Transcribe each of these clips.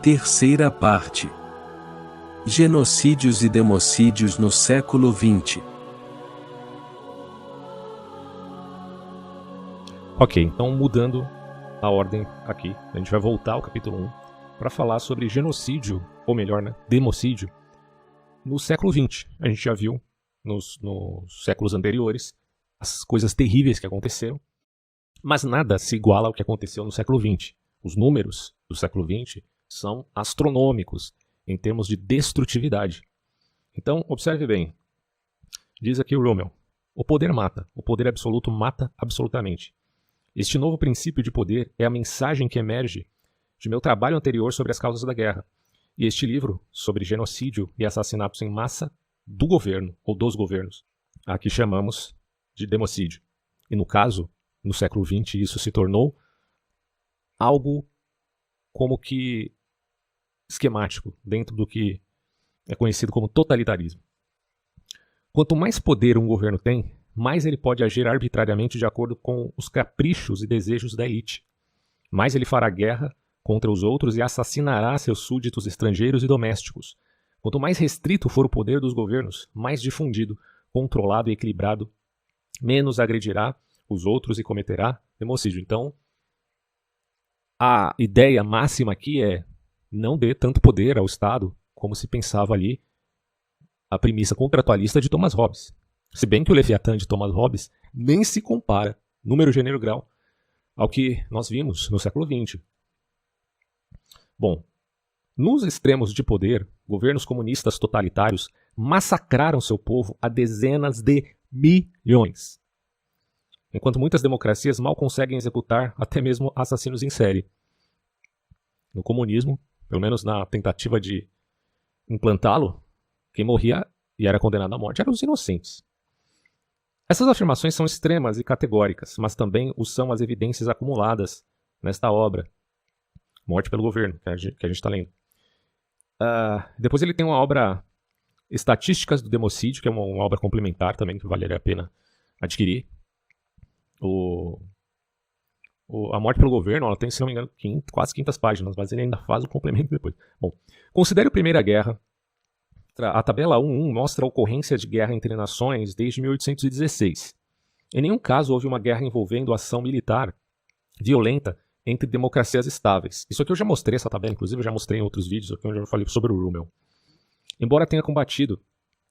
Terceira parte. Genocídios e democídios no século XX. Ok, então mudando a ordem aqui, a gente vai voltar ao capítulo 1 para falar sobre genocídio, ou melhor, né, democídio, no século XX. A gente já viu nos séculos anteriores as coisas terríveis que aconteceram, mas nada se iguala ao que aconteceu no século XX. Os números do século XX são astronômicos em termos de destrutividade. Então, observe bem. Diz aqui o Rummel: o poder mata, o poder absoluto mata absolutamente. Este novo princípio de poder é a mensagem que emerge de meu trabalho anterior sobre as causas da guerra, e este livro sobre genocídio e assassinatos em massa do governo, ou dos governos, a que chamamos de democídio. E no caso, no século XX, isso se tornou algo como que esquemático dentro do que é conhecido como totalitarismo. Quanto mais poder um governo tem, mais ele pode agir arbitrariamente de acordo com os caprichos e desejos da elite. Mais ele fará guerra contra os outros e assassinará seus súditos estrangeiros e domésticos. Quanto mais restrito for o poder dos governos, mais difundido, controlado e equilibrado, menos agredirá os outros e cometerá democídio. Então, a ideia máxima aqui é: não dê tanto poder ao Estado como se pensava ali a premissa contratualista de Thomas Hobbes. Se bem que o Leviatã de Thomas Hobbes nem se compara, número, gênero, grau, ao que nós vimos no século XX. Bom, nos extremos de poder, governos comunistas totalitários massacraram seu povo a dezenas de milhões, enquanto muitas democracias mal conseguem executar até mesmo assassinos em série. No comunismo, pelo menos na tentativa de implantá-lo, quem morria e era condenado à morte eram os inocentes. Essas afirmações são extremas e categóricas, mas também o são as evidências acumuladas nesta obra, Morte pelo Governo, que a gente está lendo. Depois ele tem uma obra, Estatísticas do Democídio, que é uma obra complementar também, que valeria a pena adquirir. A Morte pelo Governo, ela tem, se não me engano, quase 500 páginas, mas ele ainda faz o complemento depois. Bom, considere a Primeira Guerra. A tabela 1.1 mostra a ocorrência de guerra entre nações desde 1816. Em nenhum caso houve uma guerra envolvendo ação militar violenta entre democracias estáveis. Isso aqui eu já mostrei, essa tabela, inclusive eu já mostrei em outros vídeos, aqui onde eu falei sobre o Rummel. Embora tenha combatido,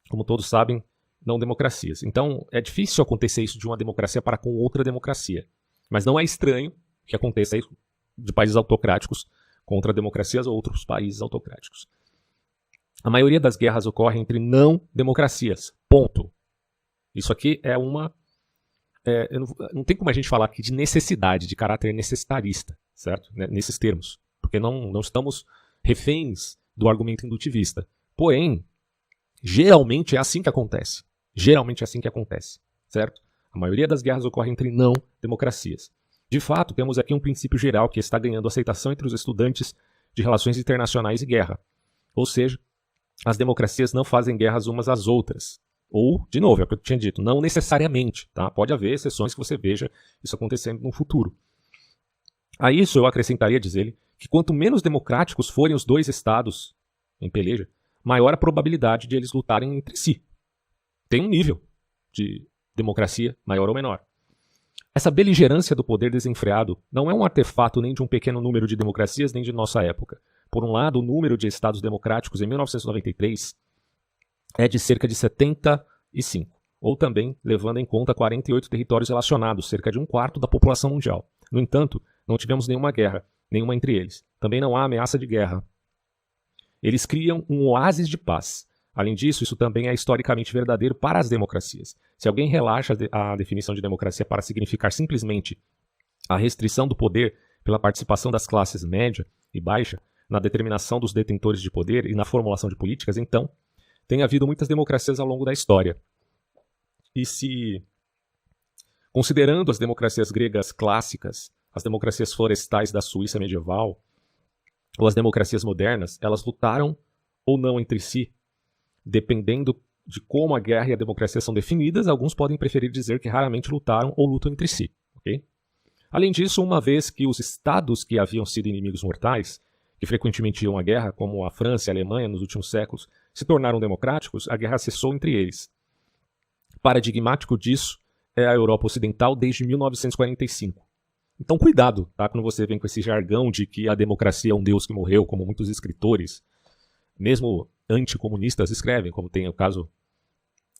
como todos sabem, não democracias. Então é difícil acontecer isso de uma democracia para com outra democracia. Mas não é estranho que aconteça isso de países autocráticos contra democracias ou outros países autocráticos. A maioria das guerras ocorre entre não democracias. Ponto. Isso aqui é uma... não tem como a gente falar aqui de necessidade, de caráter necessitarista, certo? Nesses termos. Porque não estamos reféns do argumento indutivista. Porém, geralmente é assim que acontece. Geralmente é assim que acontece, certo? A maioria das guerras ocorre entre não democracias. De fato, temos aqui um princípio geral que está ganhando aceitação entre os estudantes de relações internacionais e guerra. Ou seja, as democracias não fazem guerras umas às outras. Ou, de novo, é o que eu tinha dito, não necessariamente. Tá? Pode haver exceções que você veja isso acontecendo no futuro. A isso eu acrescentaria, diz ele, que quanto menos democráticos forem os dois estados em peleja, maior a probabilidade de eles lutarem entre si. Tem um nível de democracia maior ou menor. Essa beligerância do poder desenfreado não é um artefato nem de um pequeno número de democracias, nem de nossa época. Por um lado, o número de estados democráticos em 1993 é de cerca de 75, ou também levando em conta 48 territórios relacionados, cerca de um quarto da população mundial. No entanto, não tivemos nenhuma guerra, nenhuma entre eles. Também não há ameaça de guerra. Eles criam um oásis de paz. Além disso, isso também é historicamente verdadeiro para as democracias. Se alguém relaxa a definição de democracia para significar simplesmente a restrição do poder pela participação das classes média e baixa na determinação dos detentores de poder e na formulação de políticas, então tem havido muitas democracias ao longo da história. E se, considerando as democracias gregas clássicas, as democracias florestais da Suíça medieval, ou as democracias modernas, elas lutaram ou não entre si, dependendo de como a guerra e a democracia são definidas, alguns podem preferir dizer que raramente lutaram ou lutam entre si. Okay? Além disso, uma vez que os estados que haviam sido inimigos mortais que frequentemente iam à guerra, como a França e a Alemanha nos últimos séculos, se tornaram democráticos, a guerra cessou entre eles. Paradigmático disso é a Europa Ocidental desde 1945. Então cuidado, tá? Quando você vem com esse jargão de que a democracia é um deus que morreu, como muitos escritores, mesmo anticomunistas, escrevem, como tem o caso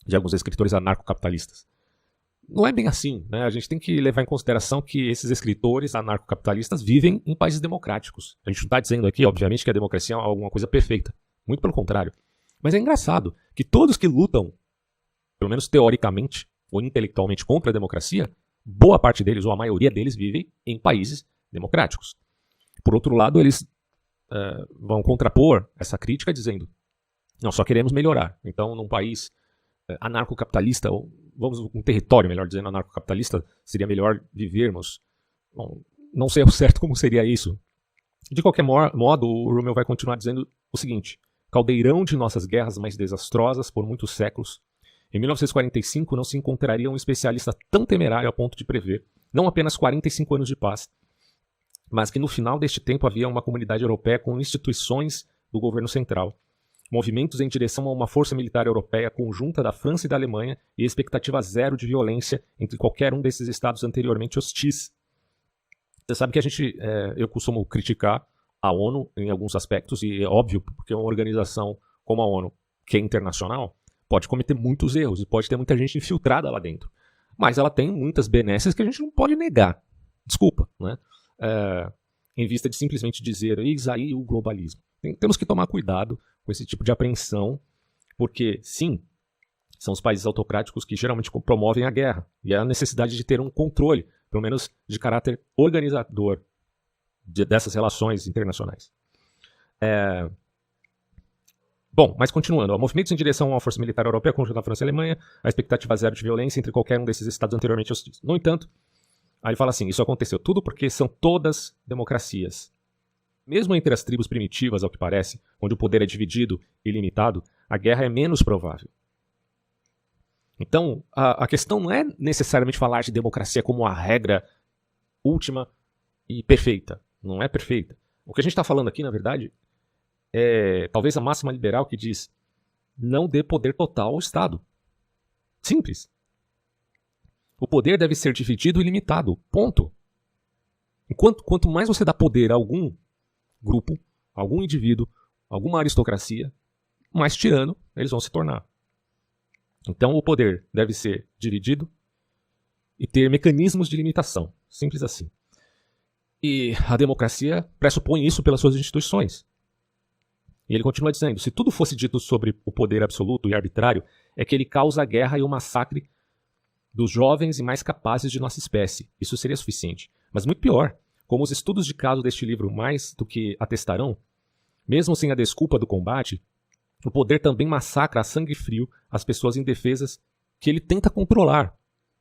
de alguns escritores anarcocapitalistas. Não é bem assim, né? A gente tem que levar em consideração que esses escritores anarcocapitalistas vivem em países democráticos. A gente não está dizendo aqui, obviamente, que a democracia é alguma coisa perfeita. Muito pelo contrário. Mas é engraçado que todos que lutam, pelo menos teoricamente ou intelectualmente, contra a democracia, boa parte deles, ou a maioria deles, vivem em países democráticos. Por outro lado, eles vão contrapor essa crítica dizendo: nós só queremos melhorar. Então, num país anarcocapitalista, ou um território, melhor dizendo, anarcocapitalista, seria melhor vivermos. Bom, não sei ao certo como seria isso. De qualquer modo, o Rummel vai continuar dizendo o seguinte: caldeirão de nossas guerras mais desastrosas por muitos séculos, em 1945 não se encontraria um especialista tão temerário a ponto de prever não apenas 45 anos de paz, mas que no final deste tempo havia uma comunidade europeia com instituições do governo central, movimentos em direção a uma força militar europeia conjunta da França e da Alemanha e expectativa zero de violência entre qualquer um desses estados anteriormente hostis. Você sabe que eu costumo criticar a ONU em alguns aspectos, e é óbvio, porque uma organização como a ONU, que é internacional, pode cometer muitos erros e pode ter muita gente infiltrada lá dentro. Mas ela tem muitas benesses que a gente não pode negar. Desculpa, né? Em vista de simplesmente dizer, eis aí o globalismo. Temos que tomar cuidado com esse tipo de apreensão, porque, sim, são os países autocráticos que geralmente promovem a guerra, e a necessidade de ter um controle, pelo menos de caráter organizador, dessas relações internacionais. Bom, mas continuando, movimentos em direção a uma força militar europeia conjunta da França e Alemanha, a expectativa zero de violência entre qualquer um desses estados anteriormente hostis. No entanto, aí ele fala assim, isso aconteceu tudo porque são todas democracias. Mesmo entre as tribos primitivas, ao que parece, onde o poder é dividido e limitado, a guerra é menos provável. Então, a questão não é necessariamente falar de democracia como a regra última e perfeita. Não é perfeita. O que a gente está falando aqui, na verdade, é talvez a máxima liberal que diz: não dê poder total ao Estado. Simples. O poder deve ser dividido e limitado. Ponto. Quanto mais você dá poder a algum grupo, algum indivíduo, alguma aristocracia, mais tirano eles vão se tornar. Então o poder deve ser dividido e ter mecanismos de limitação. Simples assim. E a democracia pressupõe isso pelas suas instituições. E ele continua dizendo, se tudo fosse dito sobre o poder absoluto e arbitrário, é que ele causa a guerra e o massacre dos jovens e mais capazes de nossa espécie. Isso seria suficiente. Mas muito pior, como os estudos de caso deste livro mais do que atestarão, mesmo sem a desculpa do combate, o poder também massacra a sangue frio as pessoas indefesas que ele tenta controlar,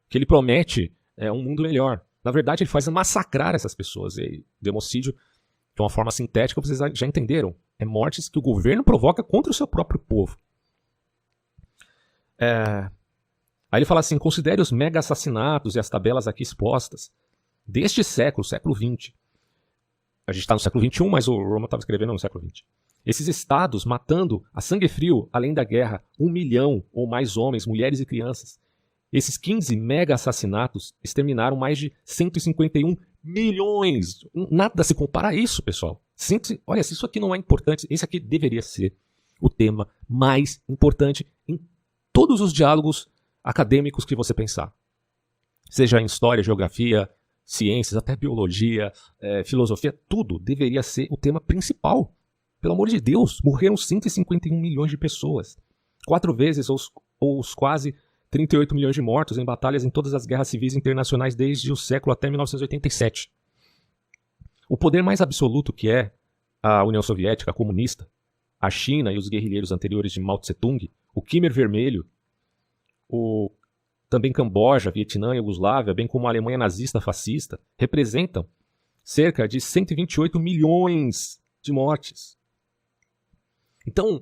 que ele promete um mundo melhor. Na verdade, ele faz massacrar essas pessoas. E democídio, de uma forma sintética, vocês já entenderam. É mortes que o governo provoca contra o seu próprio povo. Aí ele fala assim, considere os mega assassinatos e as tabelas aqui expostas deste século XX. A gente está no século XXI, mas o Rummel estava escrevendo no século XX. Esses estados matando a sangue frio, além da guerra, 1 milhão ou mais homens, mulheres e crianças. Esses 15 mega assassinatos exterminaram mais de 151 milhões. Nada se compara a isso, pessoal. Olha, se isso aqui não é importante, esse aqui deveria ser o tema mais importante em todos os diálogos acadêmicos que você pensar. Seja em história, geografia, ciências, até biologia, filosofia, tudo deveria ser o tema principal. Pelo amor de Deus, morreram 151 milhões de pessoas. 4 vezes os quase 38 milhões de mortos em batalhas em todas as guerras civis internacionais desde o século até 1987. O poder mais absoluto que é a União Soviética, a comunista, a China e os guerrilheiros anteriores de Mao Tse-tung, o Khmer Vermelho, também Camboja, Vietnã e Iugoslávia, bem como a Alemanha nazista fascista, representam cerca de 128 milhões de mortes. Então,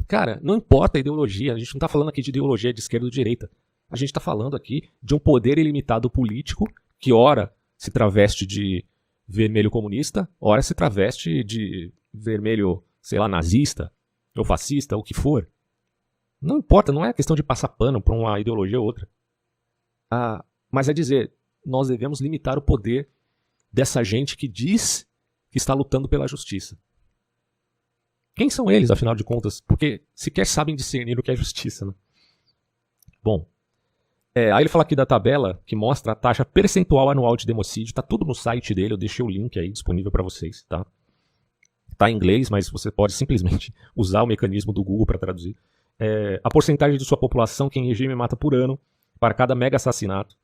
cara, não importa a ideologia, a gente não está falando aqui de ideologia de esquerda ou de direita. A gente está falando aqui de um poder ilimitado político que ora se traveste de vermelho comunista, ora se traveste de vermelho, sei lá, nazista, ou fascista, ou o que for. Não importa, não é questão de passar pano para uma ideologia ou outra. Mas é dizer, nós devemos limitar o poder dessa gente que diz que está lutando pela justiça. Quem são eles, afinal de contas? Porque sequer sabem discernir o que é justiça, né? Bom, aí ele fala aqui da tabela que mostra a taxa percentual anual de democídio. Tá tudo no site dele, eu deixei o link aí disponível para vocês, tá? Tá em inglês, mas você pode simplesmente usar o mecanismo do Google para traduzir. A porcentagem de sua população que em regime mata por ano para cada mega assassinato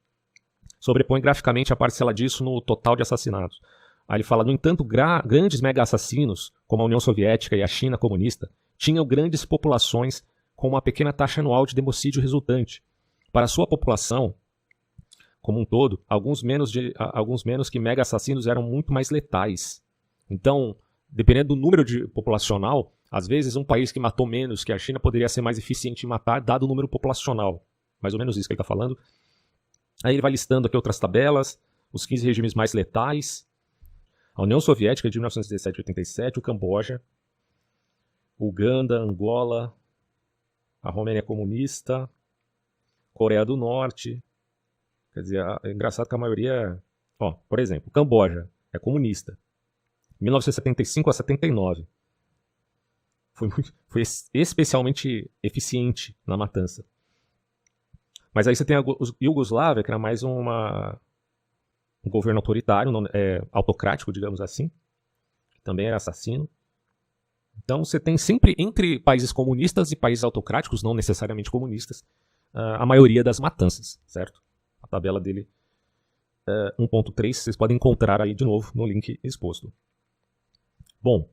sobrepõe graficamente a parcela disso no total de assassinatos. Aí ele fala, no entanto, grandes mega assassinos, como a União Soviética e a China comunista, tinham grandes populações com uma pequena taxa anual de democídio resultante. Para a sua população, como um todo, alguns menos que mega assassinos eram muito mais letais. Então, dependendo do número populacional, às vezes um país que matou menos que a China poderia ser mais eficiente em matar, dado o número populacional. Mais ou menos isso que ele está falando. Aí ele vai listando aqui outras tabelas, os 15 regimes mais letais. A União Soviética de 1917 a 87, o Camboja, Uganda, Angola, a Romênia comunista, Coreia do Norte. Quer dizer, é engraçado que a maioria... por exemplo, Camboja é comunista. 1975 a 79. Foi especialmente eficiente na matança. Mas aí você tem a Iugoslávia, que era mais um governo autoritário, autocrático, digamos assim, que também era assassino. Então você tem sempre, entre países comunistas e países autocráticos, não necessariamente comunistas, a maioria das matanças, certo? A tabela dele, 1.3, vocês podem encontrar aí de novo no link exposto. Bom,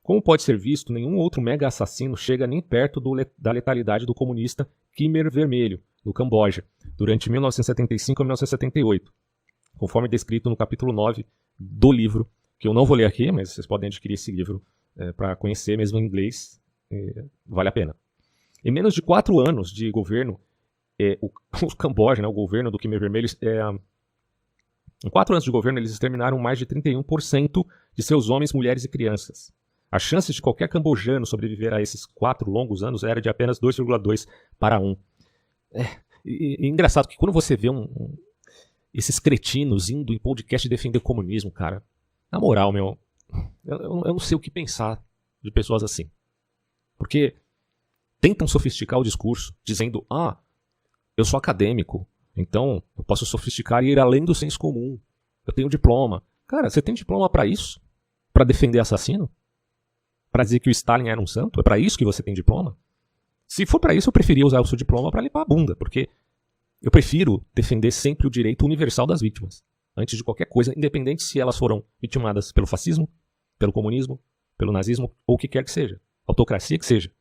como pode ser visto, nenhum outro mega assassino chega nem perto da letalidade do comunista Khmer Vermelho, do Camboja, durante 1975 a 1978, conforme descrito no capítulo 9 do livro, que eu não vou ler aqui, mas vocês podem adquirir esse livro para conhecer mesmo em inglês, vale a pena. Em menos de 4 anos de governo, o Camboja, né, o governo do Khmer Vermelho, em 4 anos de governo eles exterminaram mais de 31% de seus homens, mulheres e crianças. As chances de qualquer cambojano sobreviver a esses 4 longos anos era de apenas 2,2 para 1. E engraçado que quando você vê esses cretinos indo em podcast defender o comunismo, cara, na moral, meu, eu não sei o que pensar de pessoas assim. Porque tentam sofisticar o discurso, dizendo, eu sou acadêmico, então eu posso sofisticar e ir além do senso comum. Eu tenho diploma. Cara, você tem diploma para isso? Para defender assassino? Para dizer que o Stalin era um santo? É para isso que você tem diploma? Se for para isso, eu preferia usar o seu diploma para limpar a bunda, porque eu prefiro defender sempre o direito universal das vítimas, antes de qualquer coisa, independente se elas foram vitimadas pelo fascismo, pelo comunismo, pelo nazismo, ou o que quer que seja. Autocracia que seja.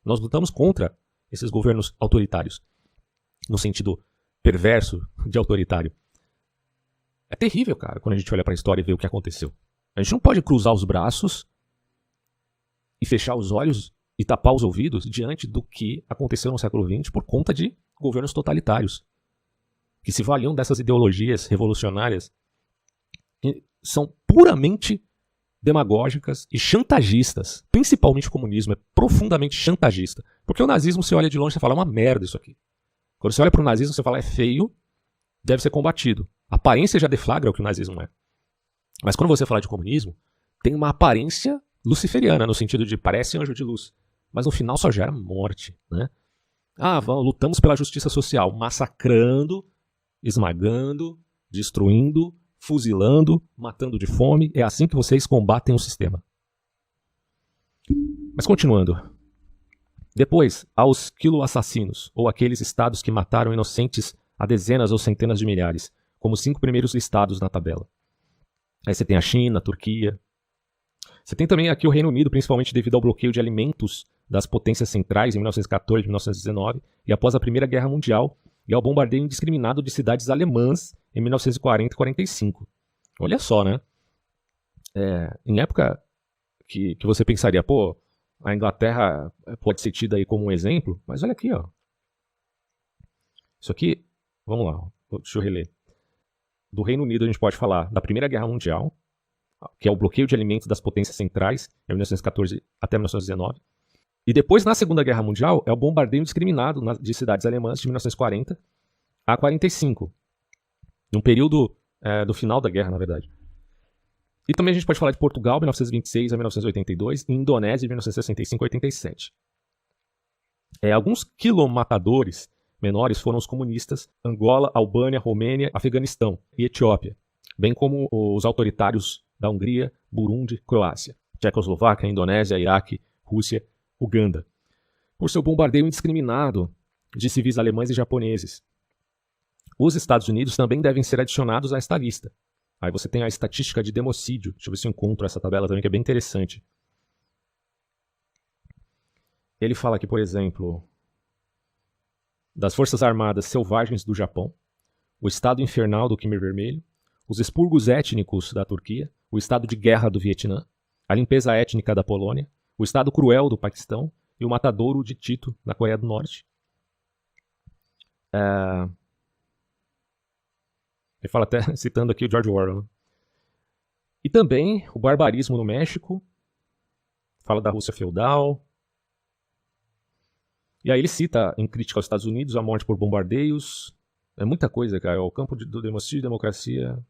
Nós lutamos contra esses governos autoritários, no sentido perverso de autoritário. É terrível, cara, quando a gente olha para a história e vê o que aconteceu. A gente não pode cruzar os braços e fechar os olhos e tapar os ouvidos diante do que aconteceu no século XX por conta de governos totalitários, que se valiam dessas ideologias revolucionárias que são puramente demagógicas e chantagistas. Principalmente o comunismo é profundamente chantagista. Porque o nazismo, você olha de longe e fala, é uma merda isso aqui. Quando você olha para o nazismo, você fala, é feio, deve ser combatido. A aparência já deflagra o que o nazismo é. Mas quando você fala de comunismo, tem uma aparência luciferiana, no sentido de parece anjo de luz. Mas no final só gera morte, né? Lutamos pela justiça social, massacrando, esmagando, destruindo, fuzilando, matando de fome. É assim que vocês combatem o sistema. Mas continuando. Depois, aos quiloassassinos, ou aqueles estados que mataram inocentes a dezenas ou centenas de milhares, como os 5 primeiros listados na tabela. Aí você tem a China, a Turquia. Você tem também aqui o Reino Unido, principalmente devido ao bloqueio de alimentos das potências centrais em 1914 e 1919, e após a Primeira Guerra Mundial, e ao bombardeio indiscriminado de cidades alemãs em 1940 e 45. Olha só, né? Em época que você pensaria, a Inglaterra pode ser tida aí como um exemplo, mas olha aqui, ó. Isso aqui, vamos lá, deixa eu reler. Do Reino Unido a gente pode falar da Primeira Guerra Mundial, que é o bloqueio de alimentos das potências centrais, em 1914 até 1919. E depois, na Segunda Guerra Mundial, é o bombardeio indiscriminado de cidades alemãs de 1940 a 45, num período do final da guerra, na verdade. E também a gente pode falar de Portugal, 1926 a 1982, e Indonésia, de 1965 a 87. Alguns quilomatadores menores foram os comunistas, Angola, Albânia, Romênia, Afeganistão e Etiópia, bem como os autoritários da Hungria, Burundi, Croácia, Tchecoslováquia, Indonésia, Iraque, Rússia, Uganda, por seu bombardeio indiscriminado de civis alemães e japoneses. Os Estados Unidos também devem ser adicionados a esta lista. Aí você tem a estatística de democídio. Deixa eu ver se eu encontro essa tabela também, que é bem interessante. Ele fala aqui, por exemplo, das Forças Armadas Selvagens do Japão, o Estado Infernal do Khmer Vermelho, os expurgos étnicos da Turquia, o Estado de Guerra do Vietnã, a limpeza étnica da Polônia, o Estado Cruel do Paquistão e o matadouro de Tito na Coreia do Norte. Ele fala até, citando aqui o George Orwell. E também o barbarismo no México, fala da Rússia feudal. E aí ele cita, em crítica aos Estados Unidos, a morte por bombardeios. É muita coisa, cara. O campo do democídio, democracia.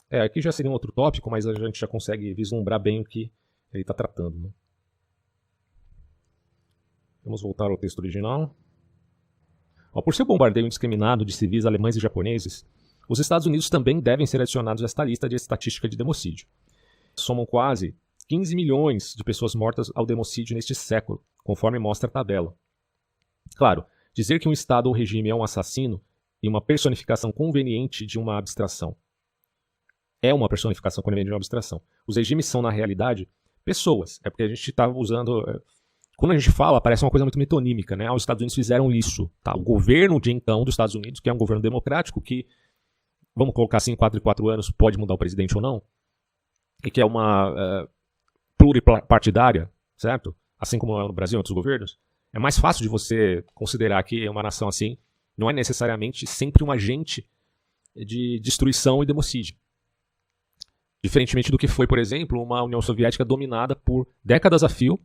Aqui já seria um outro tópico, mas a gente já consegue vislumbrar bem o que ele está tratando. Né? Vamos voltar ao texto original. Por seu bombardeio indiscriminado de civis alemães e japoneses, os Estados Unidos também devem ser adicionados a esta lista de estatística de democídio. Somam quase 15 milhões de pessoas mortas ao democídio neste século, conforme mostra a tabela. Claro, dizer que um Estado ou regime é um assassino e uma personificação conveniente de uma abstração. É uma personificação conveniente de uma abstração. Os regimes são, na realidade, pessoas. É porque a gente está usando... Quando a gente fala, parece uma coisa muito metonímica, né? Os Estados Unidos fizeram isso. Tá? O governo de então dos Estados Unidos, que é um governo democrático, que, vamos colocar assim, 4 em 4 anos, pode mudar o presidente ou não, e que é uma pluripartidária, certo? Assim como é no Brasil, em outros governos, é mais fácil de você considerar que uma nação assim não é necessariamente sempre um agente de destruição e democídio. Diferentemente do que foi, por exemplo, uma União Soviética dominada por décadas a fio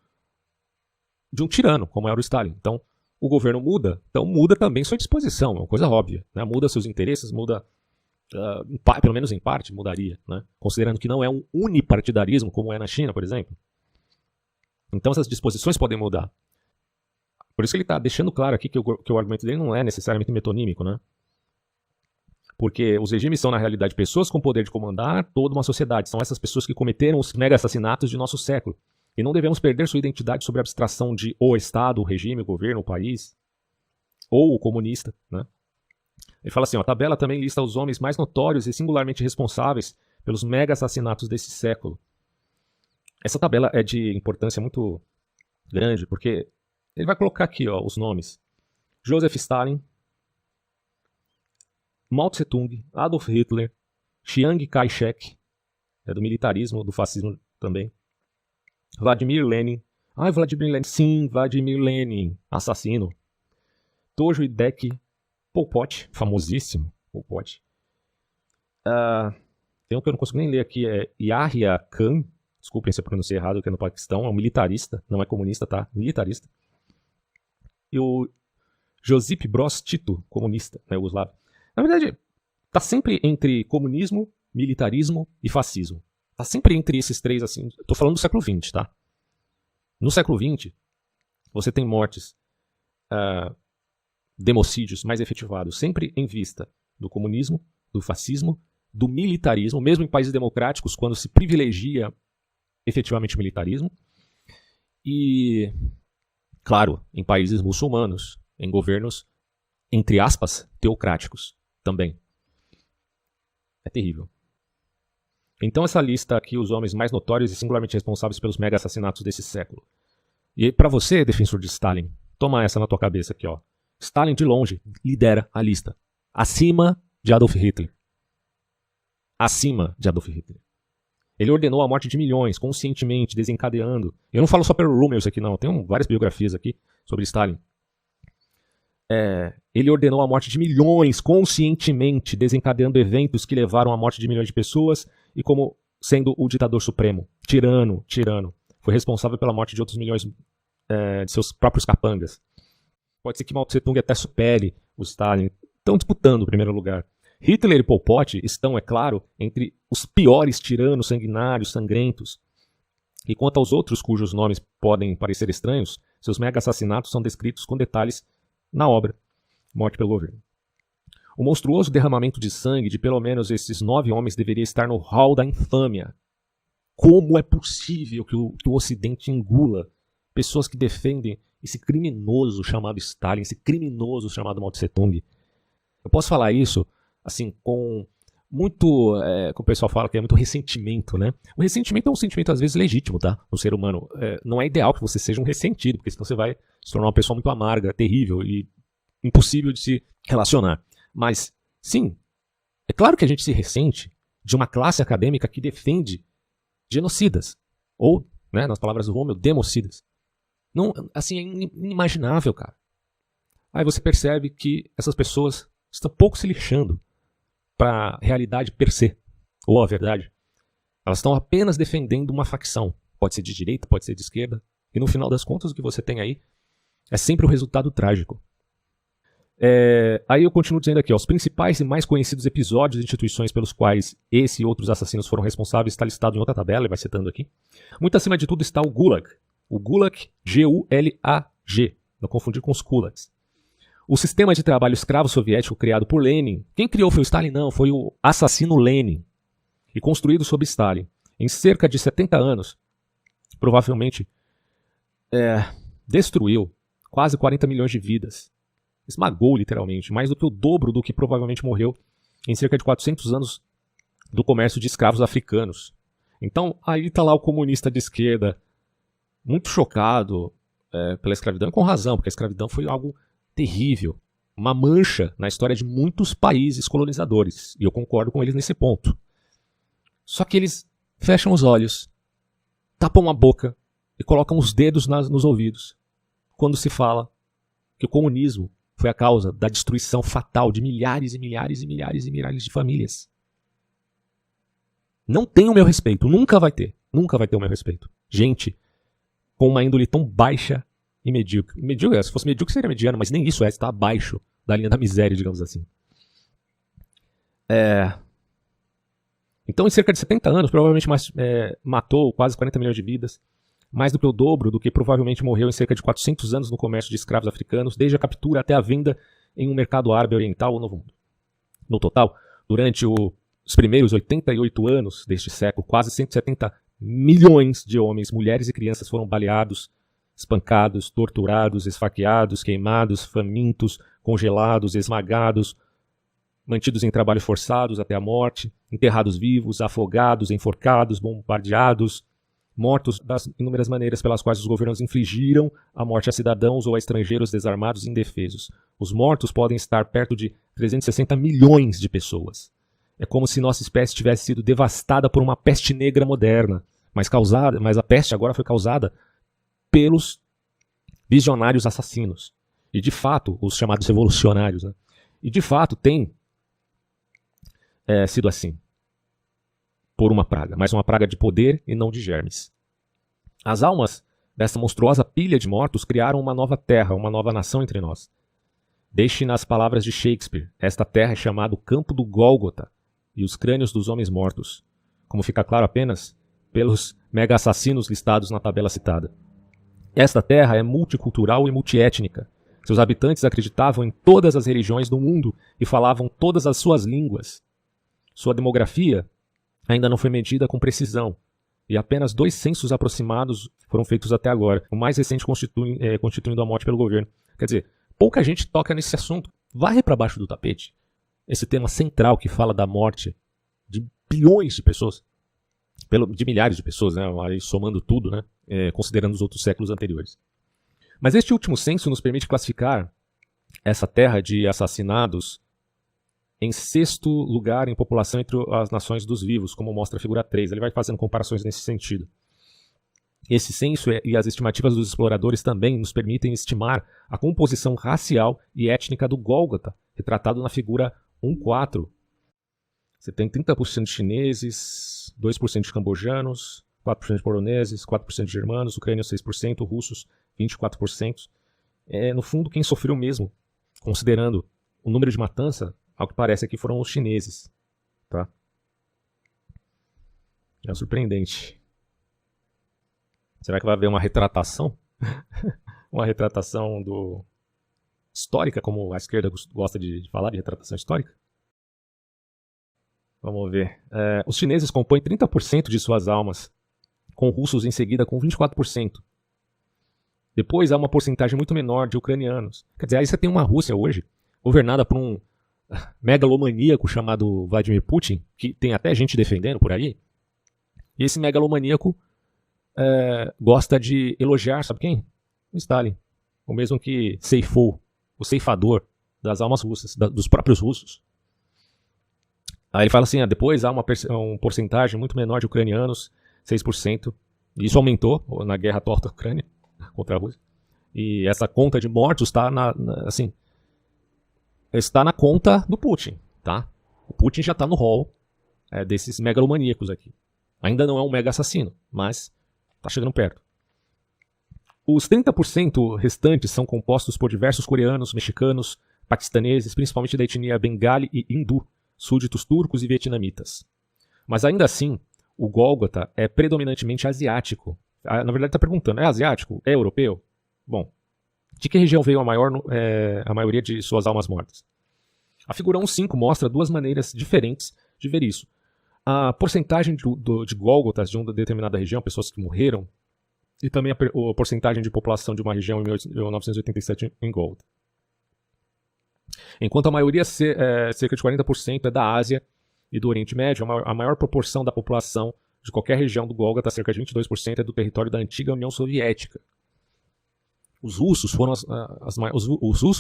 de um tirano, como era o Stalin. Então, o governo muda, então muda também sua disposição, é uma coisa óbvia. Né? Muda seus interesses, muda, pelo menos em parte, mudaria. Né? Considerando que não é um unipartidarismo, como é na China, por exemplo. Então, essas disposições podem mudar. Por isso que ele está deixando claro aqui que o argumento dele não é necessariamente metonímico, né? Porque os regimes são, na realidade, pessoas com poder de comandar toda uma sociedade. São essas pessoas que cometeram os mega-assassinatos de nosso século. E não devemos perder sua identidade sobre a abstração de o Estado, o regime, o governo, o país, ou o comunista. Né? Ele fala assim, a tabela também lista os homens mais notórios e singularmente responsáveis pelos mega-assassinatos desse século. Essa tabela é de importância muito grande, porque ele vai colocar aqui os nomes. Joseph Stalin, Mao Tse-tung, Adolf Hitler, Chiang Kai-shek, do militarismo, do fascismo também, Vladimir Lenin. Vladimir Lenin. Sim, Vladimir Lenin. Assassino. Tojo Hideki. Pol Pot. Famosíssimo. Pol Pot. Tem um que eu não consigo nem ler aqui. É Yahya Khan. Desculpem se eu pronunciei errado, que é no Paquistão. É um militarista. Não é comunista, tá? Militarista. E o Josip Broz Tito. Comunista. Na Iugoslávia. Na verdade, tá sempre entre comunismo, militarismo e fascismo. Tá sempre entre esses três, assim. Tô falando do século XX, tá? No século XX, você tem mortes, democídios mais efetivados, sempre em vista do comunismo, do fascismo, do militarismo, mesmo em países democráticos, quando se privilegia efetivamente o militarismo. E, claro, em países muçulmanos, em governos, entre aspas, teocráticos também. É terrível. Então essa lista aqui, os homens mais notórios e singularmente responsáveis pelos mega assassinatos desse século. E para você, defensor de Stalin, toma essa na tua cabeça aqui, ó. Stalin, de longe, lidera a lista. Acima de Adolf Hitler. Acima de Adolf Hitler. Ele ordenou a morte de milhões, conscientemente, desencadeando. Eu não falo só pelo Rummels aqui, não. Tem várias biografias aqui sobre Stalin. Ele ordenou a morte de milhões, conscientemente, desencadeando eventos que levaram à morte de milhões de pessoas e como sendo o ditador supremo, tirano. Foi responsável pela morte de outros milhões de seus próprios capangas. Pode ser que Mao Tse-tung até supere o Stalin. Estão disputando o primeiro lugar. Hitler e Pol Pot estão, é claro, entre os piores tiranos sanguinários, sangrentos. E quanto aos outros cujos nomes podem parecer estranhos, seus mega assassinatos são descritos com detalhes na obra Morte pelo Governo. O monstruoso derramamento de sangue de pelo menos esses 9 homens deveria estar no hall da infâmia. Como é possível que o Ocidente engula pessoas que defendem esse criminoso chamado Stalin, esse criminoso chamado Mao Tse-tung? Eu posso falar isso assim com muito, como o pessoal fala, que é muito ressentimento, né? O ressentimento é um sentimento às vezes legítimo, tá? No ser humano. Não é ideal que você seja um ressentido, porque senão você vai se tornar uma pessoa muito amarga, terrível e impossível de se relacionar. Mas, sim, é claro que a gente se ressente de uma classe acadêmica que defende genocidas. Ou, né, nas palavras do Rommel, democidas. Não, assim, é inimaginável, cara. Aí você percebe que essas pessoas estão pouco se lixando para a realidade per se, ou a verdade. Elas estão apenas defendendo uma facção. Pode ser de direita, pode ser de esquerda. E no final das contas, o que você tem aí é sempre o resultado trágico. Aí eu continuo dizendo aqui, ó, os principais e mais conhecidos episódios e instituições pelos quais esse e outros assassinos foram responsáveis está listado em outra tabela, ele vai citando aqui. Muito acima de tudo está o Gulag. O Gulag, G-U-L-A-G, não confundir com os Kulaks. O sistema de trabalho escravo soviético criado por Lenin. Quem criou foi o Stalin? Não, foi o assassino Lenin. E construído sob Stalin. Em cerca de 70 anos, provavelmente destruiu quase 40 milhões de vidas. Esmagou, literalmente, mais do que o dobro do que provavelmente morreu em cerca de 400 anos do comércio de escravos africanos. Então, aí está lá o comunista de esquerda, muito chocado pela escravidão, e com razão, porque a escravidão foi algo terrível, uma mancha na história de muitos países colonizadores, e eu concordo com eles nesse ponto. Só que eles fecham os olhos, tapam a boca e colocam os dedos nos ouvidos quando se fala que o comunismo foi a causa da destruição fatal de milhares e milhares e milhares e milhares de famílias. Não tem o meu respeito, nunca vai ter o meu respeito. Gente com uma índole tão baixa e medíocre. Medíocre, se fosse medíocre seria mediano, mas nem isso está abaixo da linha da miséria, digamos assim. Então, em cerca de 70 anos, provavelmente matou quase 40 milhões de vidas, mais do que o dobro do que provavelmente morreu em cerca de 400 anos no comércio de escravos africanos, desde a captura até a venda em um mercado árabe oriental ou Novo Mundo. No total, durante os primeiros 88 anos deste século, quase 170 milhões de homens, mulheres e crianças foram baleados, espancados, torturados, esfaqueados, queimados, famintos, congelados, esmagados, mantidos em trabalho forçados até a morte, enterrados vivos, afogados, enforcados, bombardeados, mortos das inúmeras maneiras pelas quais os governos infligiram a morte a cidadãos ou a estrangeiros desarmados e indefesos. Os mortos podem estar perto de 360 milhões de pessoas. É como se nossa espécie tivesse sido devastada por uma peste negra moderna, mas a peste agora foi causada pelos visionários assassinos. E de fato, os chamados revolucionários, né? E de fato tem sido assim. Por uma praga, mas uma praga de poder e não de germes. As almas dessa monstruosa pilha de mortos criaram uma nova terra, uma nova nação entre nós. Deixe nas palavras de Shakespeare, esta terra é chamada o Campo do Gólgota e os crânios dos homens mortos, como fica claro apenas pelos mega-assassinos listados na tabela citada. Esta terra é multicultural e multiétnica. Seus habitantes acreditavam em todas as religiões do mundo e falavam todas as suas línguas. Sua demografia ainda não foi medida com precisão, e apenas 2 censos aproximados foram feitos até agora, o mais recente constituindo a morte pelo governo. Quer dizer, pouca gente toca nesse assunto. Varre para baixo do tapete esse tema central que fala da morte de bilhões de pessoas, de milhares de pessoas, né, aí somando tudo, né, considerando os outros séculos anteriores. Mas este último censo nos permite classificar essa terra de assassinados em 6º lugar em população entre as nações dos vivos, como mostra a figura 3. Ele vai fazendo comparações nesse sentido. Esse censo e as estimativas dos exploradores também nos permitem estimar a composição racial e étnica do Gólgota, retratado na figura 1.4. Você tem 30% de chineses, 2% de cambojanos, 4% de poloneses, 4% de germanos, ucrânios 6%, russos 24%. No fundo, quem sofreu mesmo, considerando o número de matança, ao que parece aqui foram os chineses. Tá? É surpreendente. Será que vai haver uma retratação? Uma retratação histórica, como a esquerda gosta de falar de retratação histórica? Vamos ver. Os chineses compõem 30% de suas almas, com russos em seguida com 24%. Depois há uma porcentagem muito menor de ucranianos. Quer dizer, aí você tem uma Rússia hoje, governada por um megalomaníaco chamado Vladimir Putin, que tem até gente defendendo por aí. E esse megalomaníaco gosta de elogiar, sabe quem? O Stalin. O mesmo que ceifou, o ceifador das almas russas, dos próprios russos. Aí ele fala assim, depois há uma porcentagem muito menor de ucranianos, 6%. E isso aumentou na guerra torta da Ucrânia contra a Rússia. E essa conta de mortos está na conta do Putin. Tá? O Putin já está no rol desses megalomaníacos aqui. Ainda não é um mega assassino, mas está chegando perto. Os 30% restantes são compostos por diversos coreanos, mexicanos, paquistaneses, principalmente da etnia bengali e hindu, súditos turcos e vietnamitas. Mas ainda assim, o Gólgota é predominantemente asiático. Na verdade está perguntando, é asiático? É europeu? Bom, de que região veio a maioria de suas almas mortas? A figura 1.5 mostra duas maneiras diferentes de ver isso. A porcentagem de Gólgotas de uma determinada região, pessoas que morreram, e também a porcentagem de população de uma região em 1987 em Gólgota. Enquanto a maioria, cerca de 40%, é da Ásia e do Oriente Médio, a maior proporção da população de qualquer região do Gólgota, cerca de 22%, é do território da antiga União Soviética. Os russos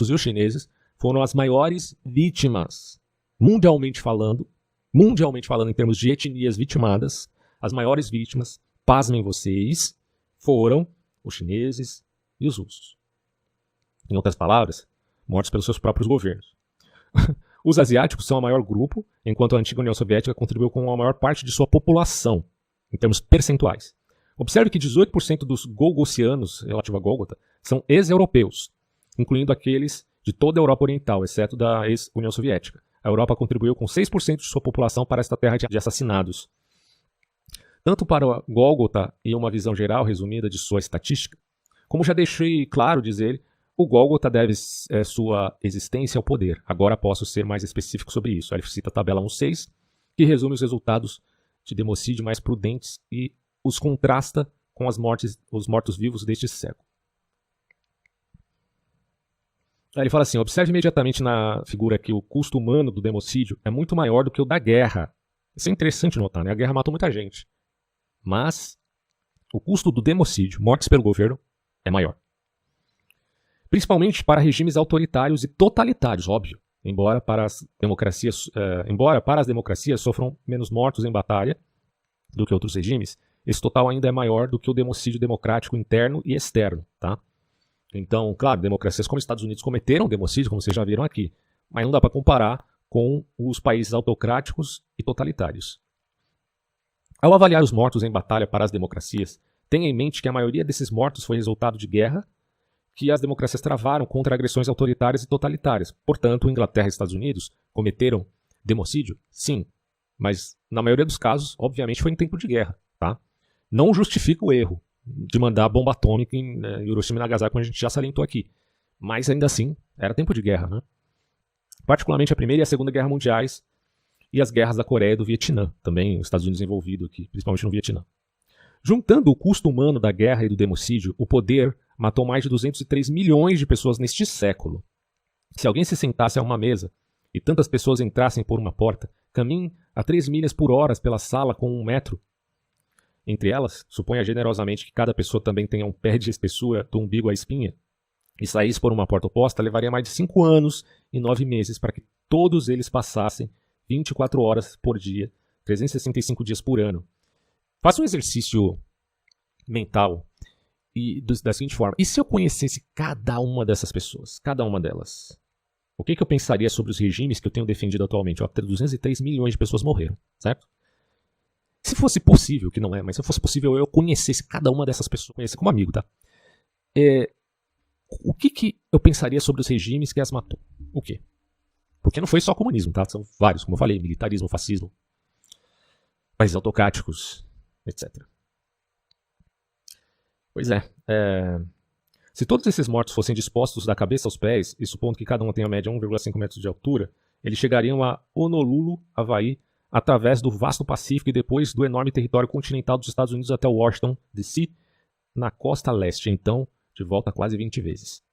e os chineses foram as maiores vítimas, mundialmente falando em termos de etnias vitimadas, as maiores vítimas, pasmem vocês, foram os chineses e os russos. Em outras palavras, mortos pelos seus próprios governos. Os asiáticos são o maior grupo, enquanto a antiga União Soviética contribuiu com a maior parte de sua população, em termos percentuais. Observe que 18% dos golgossianos, relativo a Gólgota, são ex-europeus, incluindo aqueles de toda a Europa Oriental, exceto da ex-União Soviética. A Europa contribuiu com 6% de sua população para esta terra de assassinados. Tanto para Gólgota e uma visão geral resumida de sua estatística, como já deixei claro dizer, o Gólgota deve sua existência ao poder. Agora posso ser mais específico sobre isso. Ele cita a tabela 1.6, que resume os resultados de democídio mais prudentes e os contrasta com os mortos-vivos deste século. Aí ele fala assim, observe imediatamente na figura que o custo humano do democídio é muito maior do que o da guerra. Isso é interessante notar, né? A guerra matou muita gente. Mas o custo do democídio, mortes pelo governo, é maior. Principalmente para regimes autoritários e totalitários, óbvio. Embora para as democracias sofram menos mortos em batalha do que outros regimes, esse total ainda é maior do que o democídio democrático interno e externo, tá? Então, claro, democracias como os Estados Unidos cometeram democídio, como vocês já viram aqui, mas não dá para comparar com os países autocráticos e totalitários. Ao avaliar os mortos em batalha para as democracias, tenha em mente que a maioria desses mortos foi resultado de guerra que as democracias travaram contra agressões autoritárias e totalitárias. Portanto, Inglaterra e Estados Unidos cometeram democídio? Sim, mas na maioria dos casos, obviamente, foi em tempo de guerra, tá? Não justifica o erro de mandar bomba atômica em Hiroshima e Nagasaki, como a gente já salientou aqui. Mas ainda assim, era tempo de guerra, né? Particularmente a Primeira e a Segunda Guerra Mundiais e as guerras da Coreia e do Vietnã, também os Estados Unidos envolvidos aqui, principalmente no Vietnã. Juntando o custo humano da guerra e do democídio, o poder matou mais de 203 milhões de pessoas neste século. Se alguém se sentasse a uma mesa e tantas pessoas entrassem por uma porta, caminhem a 3 milhas por hora pela sala com 1 metro. Entre elas, suponha generosamente que cada pessoa também tenha um pé de espessura do umbigo à espinha, e saísse por uma porta oposta, levaria mais de 5 anos e 9 meses para que todos eles passassem 24 horas por dia, 365 dias por ano. Faça um exercício mental da seguinte forma: e se eu conhecesse cada uma dessas pessoas, cada uma delas? O que eu pensaria sobre os regimes que eu tenho defendido atualmente? 203 milhões de pessoas morreram, certo? Se fosse possível, que não é, mas se fosse possível eu conhecesse cada uma dessas pessoas, conhecer como amigo, tá? O que eu pensaria sobre os regimes que as matou? O quê? Porque não foi só comunismo, tá? São vários, como eu falei, militarismo, fascismo, países autocráticos, etc. Pois é. Se todos esses mortos fossem dispostos da cabeça aos pés, e supondo que cada um tenha a média 1,5 metros de altura, eles chegariam a Honolulu, Havaí, através do vasto Pacífico e depois do enorme território continental dos Estados Unidos até Washington, D.C., na costa leste, então, de volta quase 20 vezes.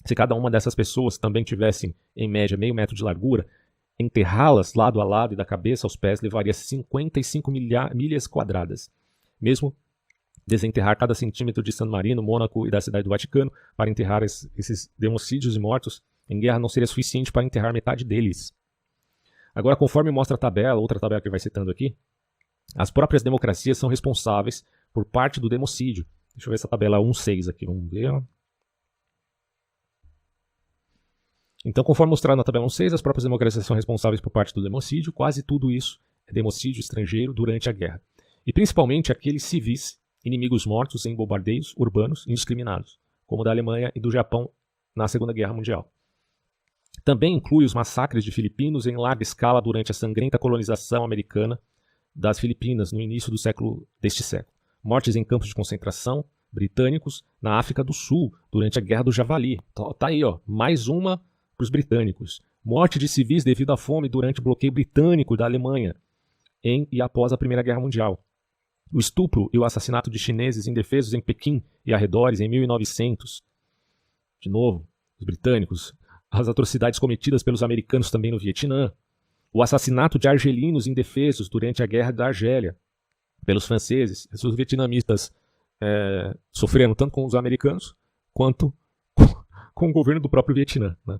Se cada uma dessas pessoas também tivessem, em média, meio metro de largura, enterrá-las lado a lado e da cabeça aos pés levaria 55 milhas quadradas. Mesmo desenterrar cada centímetro de San Marino, Mônaco e da cidade do Vaticano para enterrar esses democídios e mortos em guerra não seria suficiente para enterrar metade deles. Agora, conforme mostra a tabela, outra tabela que vai citando aqui, as próprias democracias são responsáveis por parte do democídio. Deixa eu ver essa tabela 1.6 aqui, vamos ver. Então, conforme mostrado na tabela 1.6, as próprias democracias são responsáveis por parte do democídio. Quase tudo isso é democídio estrangeiro durante a guerra. E principalmente aqueles civis, inimigos mortos em bombardeios urbanos indiscriminados, como o da Alemanha e do Japão na Segunda Guerra Mundial. Também inclui os massacres de filipinos em larga escala durante a sangrenta colonização americana das Filipinas no início deste século. Mortes em campos de concentração britânicos na África do Sul durante a Guerra do Javali. Tá aí, ó, mais uma para os britânicos. Morte de civis devido à fome durante o bloqueio britânico da Alemanha e após a Primeira Guerra Mundial. O estupro e o assassinato de chineses indefesos em Pequim e arredores em 1900. De novo, os britânicos. As atrocidades cometidas pelos americanos também no Vietnã. O assassinato de argelinos indefesos durante a Guerra da Argélia pelos franceses. Os vietnamitas sofreram tanto com os americanos quanto com o governo do próprio Vietnã, né?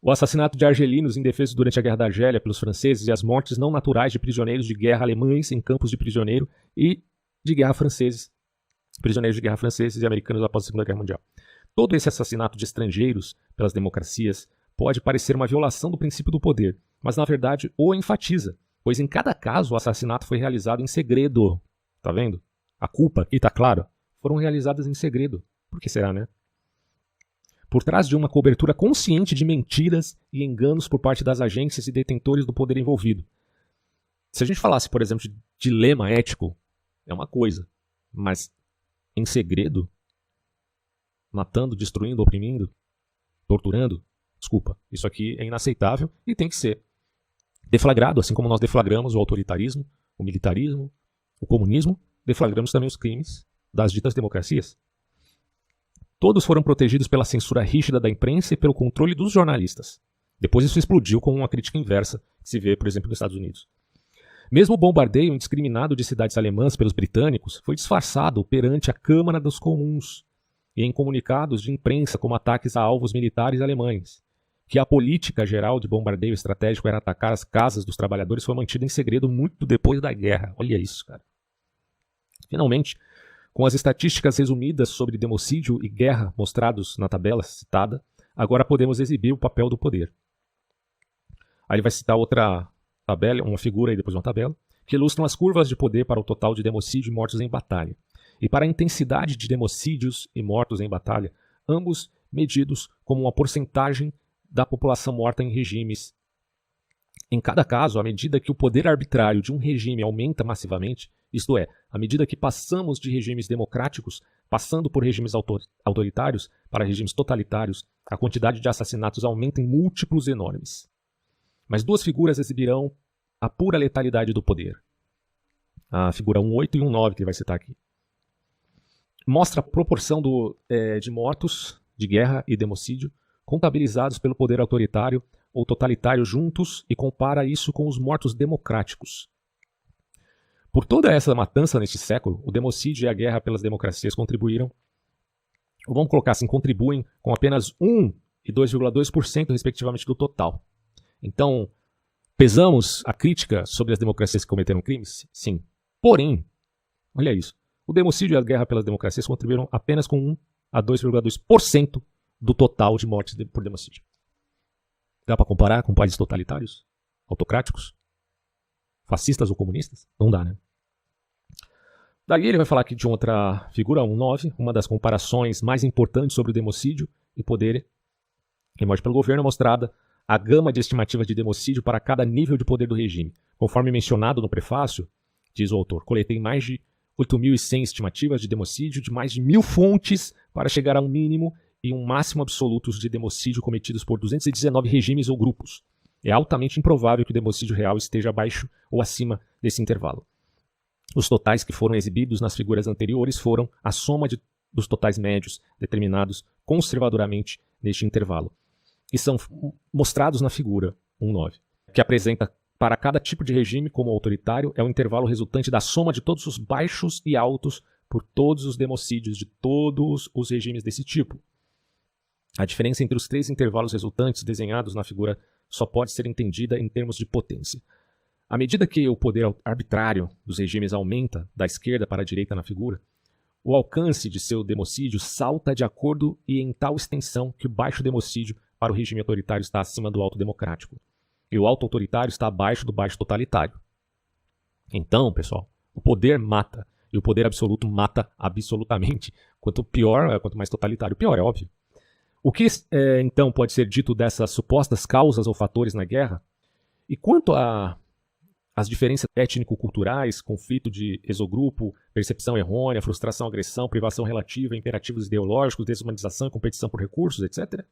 O assassinato de argelinos indefesos durante a Guerra da Argélia pelos franceses e as mortes não naturais de prisioneiros de guerra alemães em campos de prisioneiro e de guerra franceses. Prisioneiros de guerra franceses e americanos após a Segunda Guerra Mundial. Todo esse assassinato de estrangeiros pelas democracias pode parecer uma violação do princípio do poder, mas na verdade o enfatiza, pois em cada caso o assassinato foi realizado em segredo. Tá vendo? A culpa, aqui tá claro, foram realizadas em segredo. Por que será, né? Por trás de uma cobertura consciente de mentiras e enganos por parte das agências e detentores do poder envolvido. Se a gente falasse, por exemplo, de dilema ético, é uma coisa, mas em segredo, matando, destruindo, oprimindo, torturando, desculpa, isso aqui é inaceitável e tem que ser deflagrado, assim como nós deflagramos o autoritarismo, o militarismo, o comunismo, deflagramos também os crimes das ditas democracias. Todos foram protegidos pela censura rígida da imprensa e pelo controle dos jornalistas. Depois isso explodiu com uma crítica inversa, que se vê, por exemplo, nos Estados Unidos. Mesmo o bombardeio indiscriminado de cidades alemãs pelos britânicos foi disfarçado perante a Câmara dos Comuns e em comunicados de imprensa como ataques a alvos militares alemães. Que a política geral de bombardeio estratégico era atacar as casas dos trabalhadores foi mantida em segredo muito depois da guerra. Olha isso, cara. Finalmente, com as estatísticas resumidas sobre democídio e guerra mostrados na tabela citada, agora podemos exibir o papel do poder. Aí ele vai citar outra tabela, uma figura e depois uma tabela, que ilustram as curvas de poder para o total de democídio e mortos em batalha. E para a intensidade de democídios e mortos em batalha, ambos medidos como uma porcentagem da população morta em regimes. Em cada caso, à medida que o poder arbitrário de um regime aumenta massivamente, isto é, à medida que passamos de regimes democráticos, passando por regimes autoritários para regimes totalitários, a quantidade de assassinatos aumenta em múltiplos enormes. Mas duas figuras exibirão a pura letalidade do poder. A figura 1.8 e 1.9 que ele vai citar aqui. Mostra a proporção de mortos de guerra e democídio contabilizados pelo poder autoritário ou totalitário juntos e compara isso com os mortos democráticos. Por toda essa matança neste século, o democídio e a guerra pelas democracias contribuíram, ou vamos colocar assim, contribuem com apenas 1 e 2,2% respectivamente do total. Então, pesamos a crítica sobre as democracias que cometeram crimes? Sim. Porém, olha isso, o democídio e a guerra pelas democracias contribuíram apenas com 1 a 2,2% do total de mortes por democídio. Dá para comparar com países totalitários? Autocráticos? Fascistas ou comunistas? Não dá, né? Daí ele vai falar aqui de outra figura, 1.9, uma das comparações mais importantes sobre o democídio e poder em morte pelo governo, é mostrada a gama de estimativas de democídio para cada nível de poder do regime. Conforme mencionado no prefácio, diz o autor, coletei mais de 8.100 estimativas de democídio de mais de 1.000 fontes para chegar a um mínimo e um máximo absolutos de democídio cometidos por 219 regimes ou grupos. É altamente improvável que o democídio real esteja abaixo ou acima desse intervalo. Os totais que foram exibidos nas figuras anteriores foram a soma dos totais médios determinados conservadoramente neste intervalo, que são mostrados na figura 1.9, que apresenta para cada tipo de regime como autoritário é o intervalo resultante da soma de todos os baixos e altos por todos os democídios de todos os regimes desse tipo. A diferença entre os 3 intervalos resultantes desenhados na figura só pode ser entendida em termos de potência. À medida que o poder arbitrário dos regimes aumenta da esquerda para a direita na figura, o alcance de seu democídio salta de acordo e em tal extensão que o baixo democídio para o regime autoritário está acima do alto democrático, e o alto autoritário está abaixo do baixo totalitário. Então, pessoal, o poder mata, e o poder absoluto mata absolutamente. Quanto pior, quanto mais totalitário, pior, é óbvio. O que, então, pode ser dito dessas supostas causas ou fatores na guerra? E quanto às diferenças étnico-culturais, conflito de exogrupo, percepção errônea, frustração, agressão, privação relativa, imperativos ideológicos, desumanização e competição por recursos, etc.?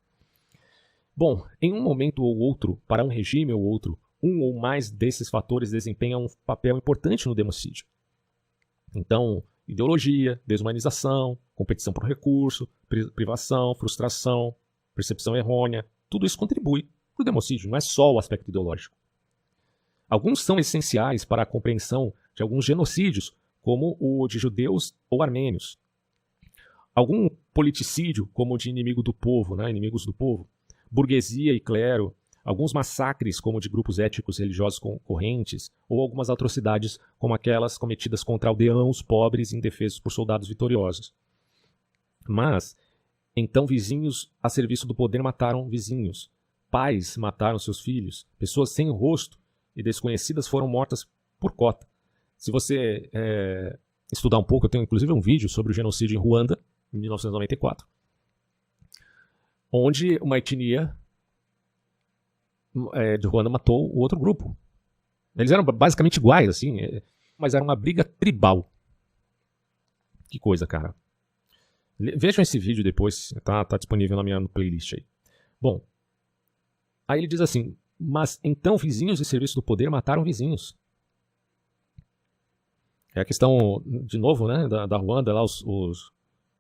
Bom, em um momento ou outro, para um regime ou outro, um ou mais desses fatores desempenham um papel importante no democídio. Então, ideologia, desumanização, competição por recurso, privação, frustração, percepção errônea, tudo isso contribui para o democídio, não é só o aspecto ideológico. Alguns são essenciais para a compreensão de alguns genocídios, como o de judeus ou armênios. Algum politicídio, como o de inimigo do povo, inimigos do povo, burguesia e clero, alguns massacres, como o de grupos étnicos religiosos concorrentes, ou algumas atrocidades, como aquelas cometidas contra aldeãos pobres e indefesos por soldados vitoriosos. Mas, então vizinhos a serviço do poder mataram vizinhos, pais mataram seus filhos, pessoas sem rosto e desconhecidas foram mortas por cota. Se você estudar um pouco, eu tenho inclusive um vídeo sobre o genocídio em Ruanda, em 1994, onde uma etnia de Ruanda matou o outro grupo. Eles eram basicamente iguais, assim, mas era uma briga tribal. Que coisa, cara. Vejam esse vídeo depois, tá disponível na minha playlist aí. Bom, aí ele diz assim, mas então vizinhos de serviço do poder mataram vizinhos. É a questão, de novo, da Ruanda, lá os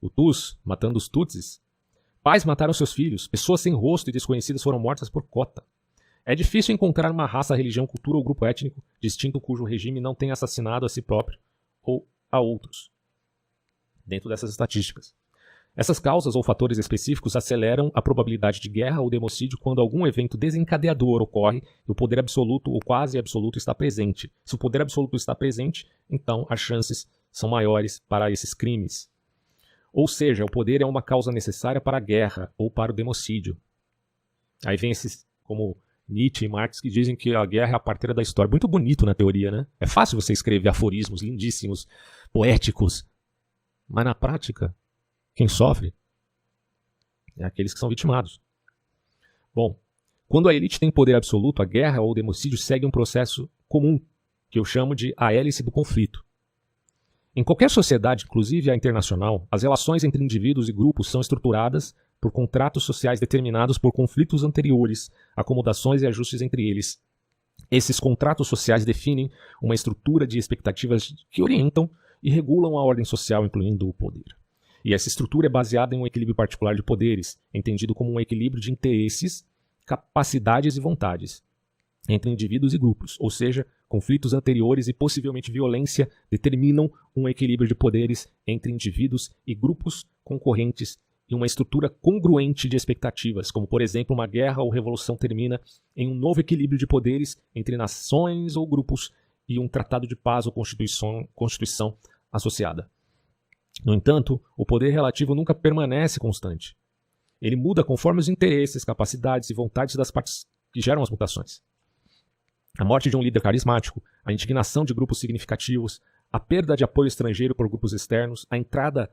Hutus matando os Tutsis. Pais mataram seus filhos, pessoas sem rosto e desconhecidas foram mortas por cota. É difícil encontrar uma raça, religião, cultura ou grupo étnico distinto cujo regime não tenha assassinado a si próprio ou a outros, dentro dessas estatísticas. Essas causas ou fatores específicos aceleram a probabilidade de guerra ou democídio quando algum evento desencadeador ocorre e o poder absoluto ou quase absoluto está presente. Se o poder absoluto está presente, então as chances são maiores para esses crimes. Ou seja, o poder é uma causa necessária para a guerra ou para o democídio. Aí vem esses, como Nietzsche e Marx, que dizem que a guerra é a parteira da história. Muito bonito na teoria, né? É fácil você escrever aforismos lindíssimos, poéticos, mas na prática, quem sofre é aqueles que são vitimados. Bom, quando a elite tem poder absoluto, a guerra ou o democídio segue um processo comum, que eu chamo de a hélice do conflito. Em qualquer sociedade, inclusive a internacional, as relações entre indivíduos e grupos são estruturadas por contratos sociais determinados por conflitos anteriores, acomodações e ajustes entre eles. Esses contratos sociais definem uma estrutura de expectativas que orientam e regulam a ordem social, incluindo o poder. E essa estrutura é baseada em um equilíbrio particular de poderes, entendido como um equilíbrio de interesses, capacidades e vontades entre indivíduos e grupos, ou seja, conflitos anteriores e possivelmente violência determinam um equilíbrio de poderes entre indivíduos e grupos concorrentes e uma estrutura congruente de expectativas, como por exemplo uma guerra ou revolução termina em um novo equilíbrio de poderes entre nações ou grupos e um tratado de paz ou constituição associada. No entanto, o poder relativo nunca permanece constante. Ele muda conforme os interesses, capacidades e vontades das partes que geram as mutações. A morte de um líder carismático, a indignação de grupos significativos, a perda de apoio estrangeiro por grupos externos, a entrada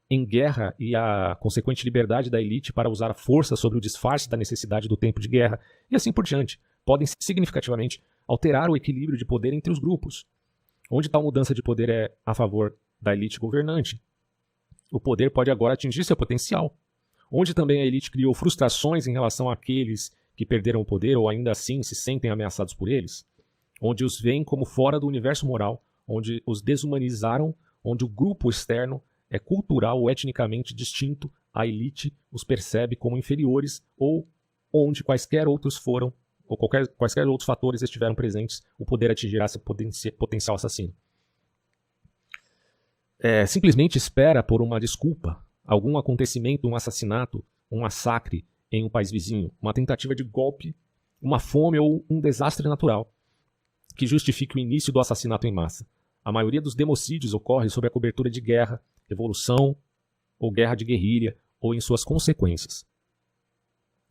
em guerra e a consequente liberdade da elite para usar a força sobre o disfarce da necessidade do tempo de guerra, e assim por diante, podem significativamente alterar o equilíbrio de poder entre os grupos. Onde tal mudança de poder é a favor da elite governante, o poder pode agora atingir seu potencial. Onde também a elite criou frustrações em relação àqueles que perderam o poder ou ainda assim se sentem ameaçados por eles, onde os veem como fora do universo moral, onde os desumanizaram, onde o grupo externo é cultural ou etnicamente distinto, a elite os percebe como inferiores, ou onde quaisquer outros foram, ou quaisquer outros fatores estiveram presentes, o poder atingirá seu potencial assassino. Simplesmente espera por uma desculpa, algum acontecimento, um assassinato, um massacre em um país vizinho, uma tentativa de golpe, uma fome ou um desastre natural que justifique o início do assassinato em massa. A maioria dos democídios ocorre sob a cobertura de guerra, revolução ou guerra de guerrilha ou em suas consequências.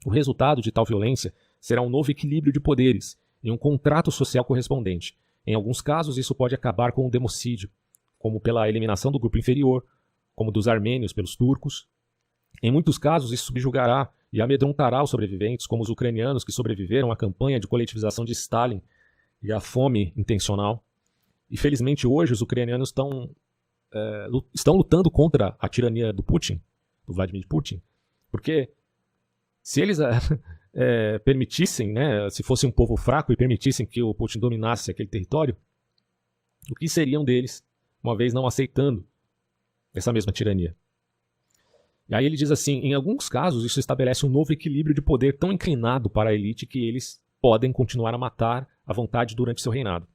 O resultado de tal violência será um novo equilíbrio de poderes e um contrato social correspondente. Em alguns casos, isso pode acabar com o democídio, como pela eliminação do grupo inferior, como dos armênios pelos turcos. Em muitos casos, isso subjugará e amedrontará os sobreviventes, como os ucranianos que sobreviveram à campanha de coletivização de Stalin e à fome intencional. E felizmente hoje os ucranianos estão lutando contra a tirania do Putin, do Vladimir Putin, porque se eles permitissem, né, se fosse um povo fraco e permitissem que o Putin dominasse aquele território, o que seriam deles, uma vez não aceitando essa mesma tirania? E aí ele diz assim, em alguns casos isso estabelece um novo equilíbrio de poder tão inclinado para a elite que eles podem continuar a matar à vontade durante seu reinado.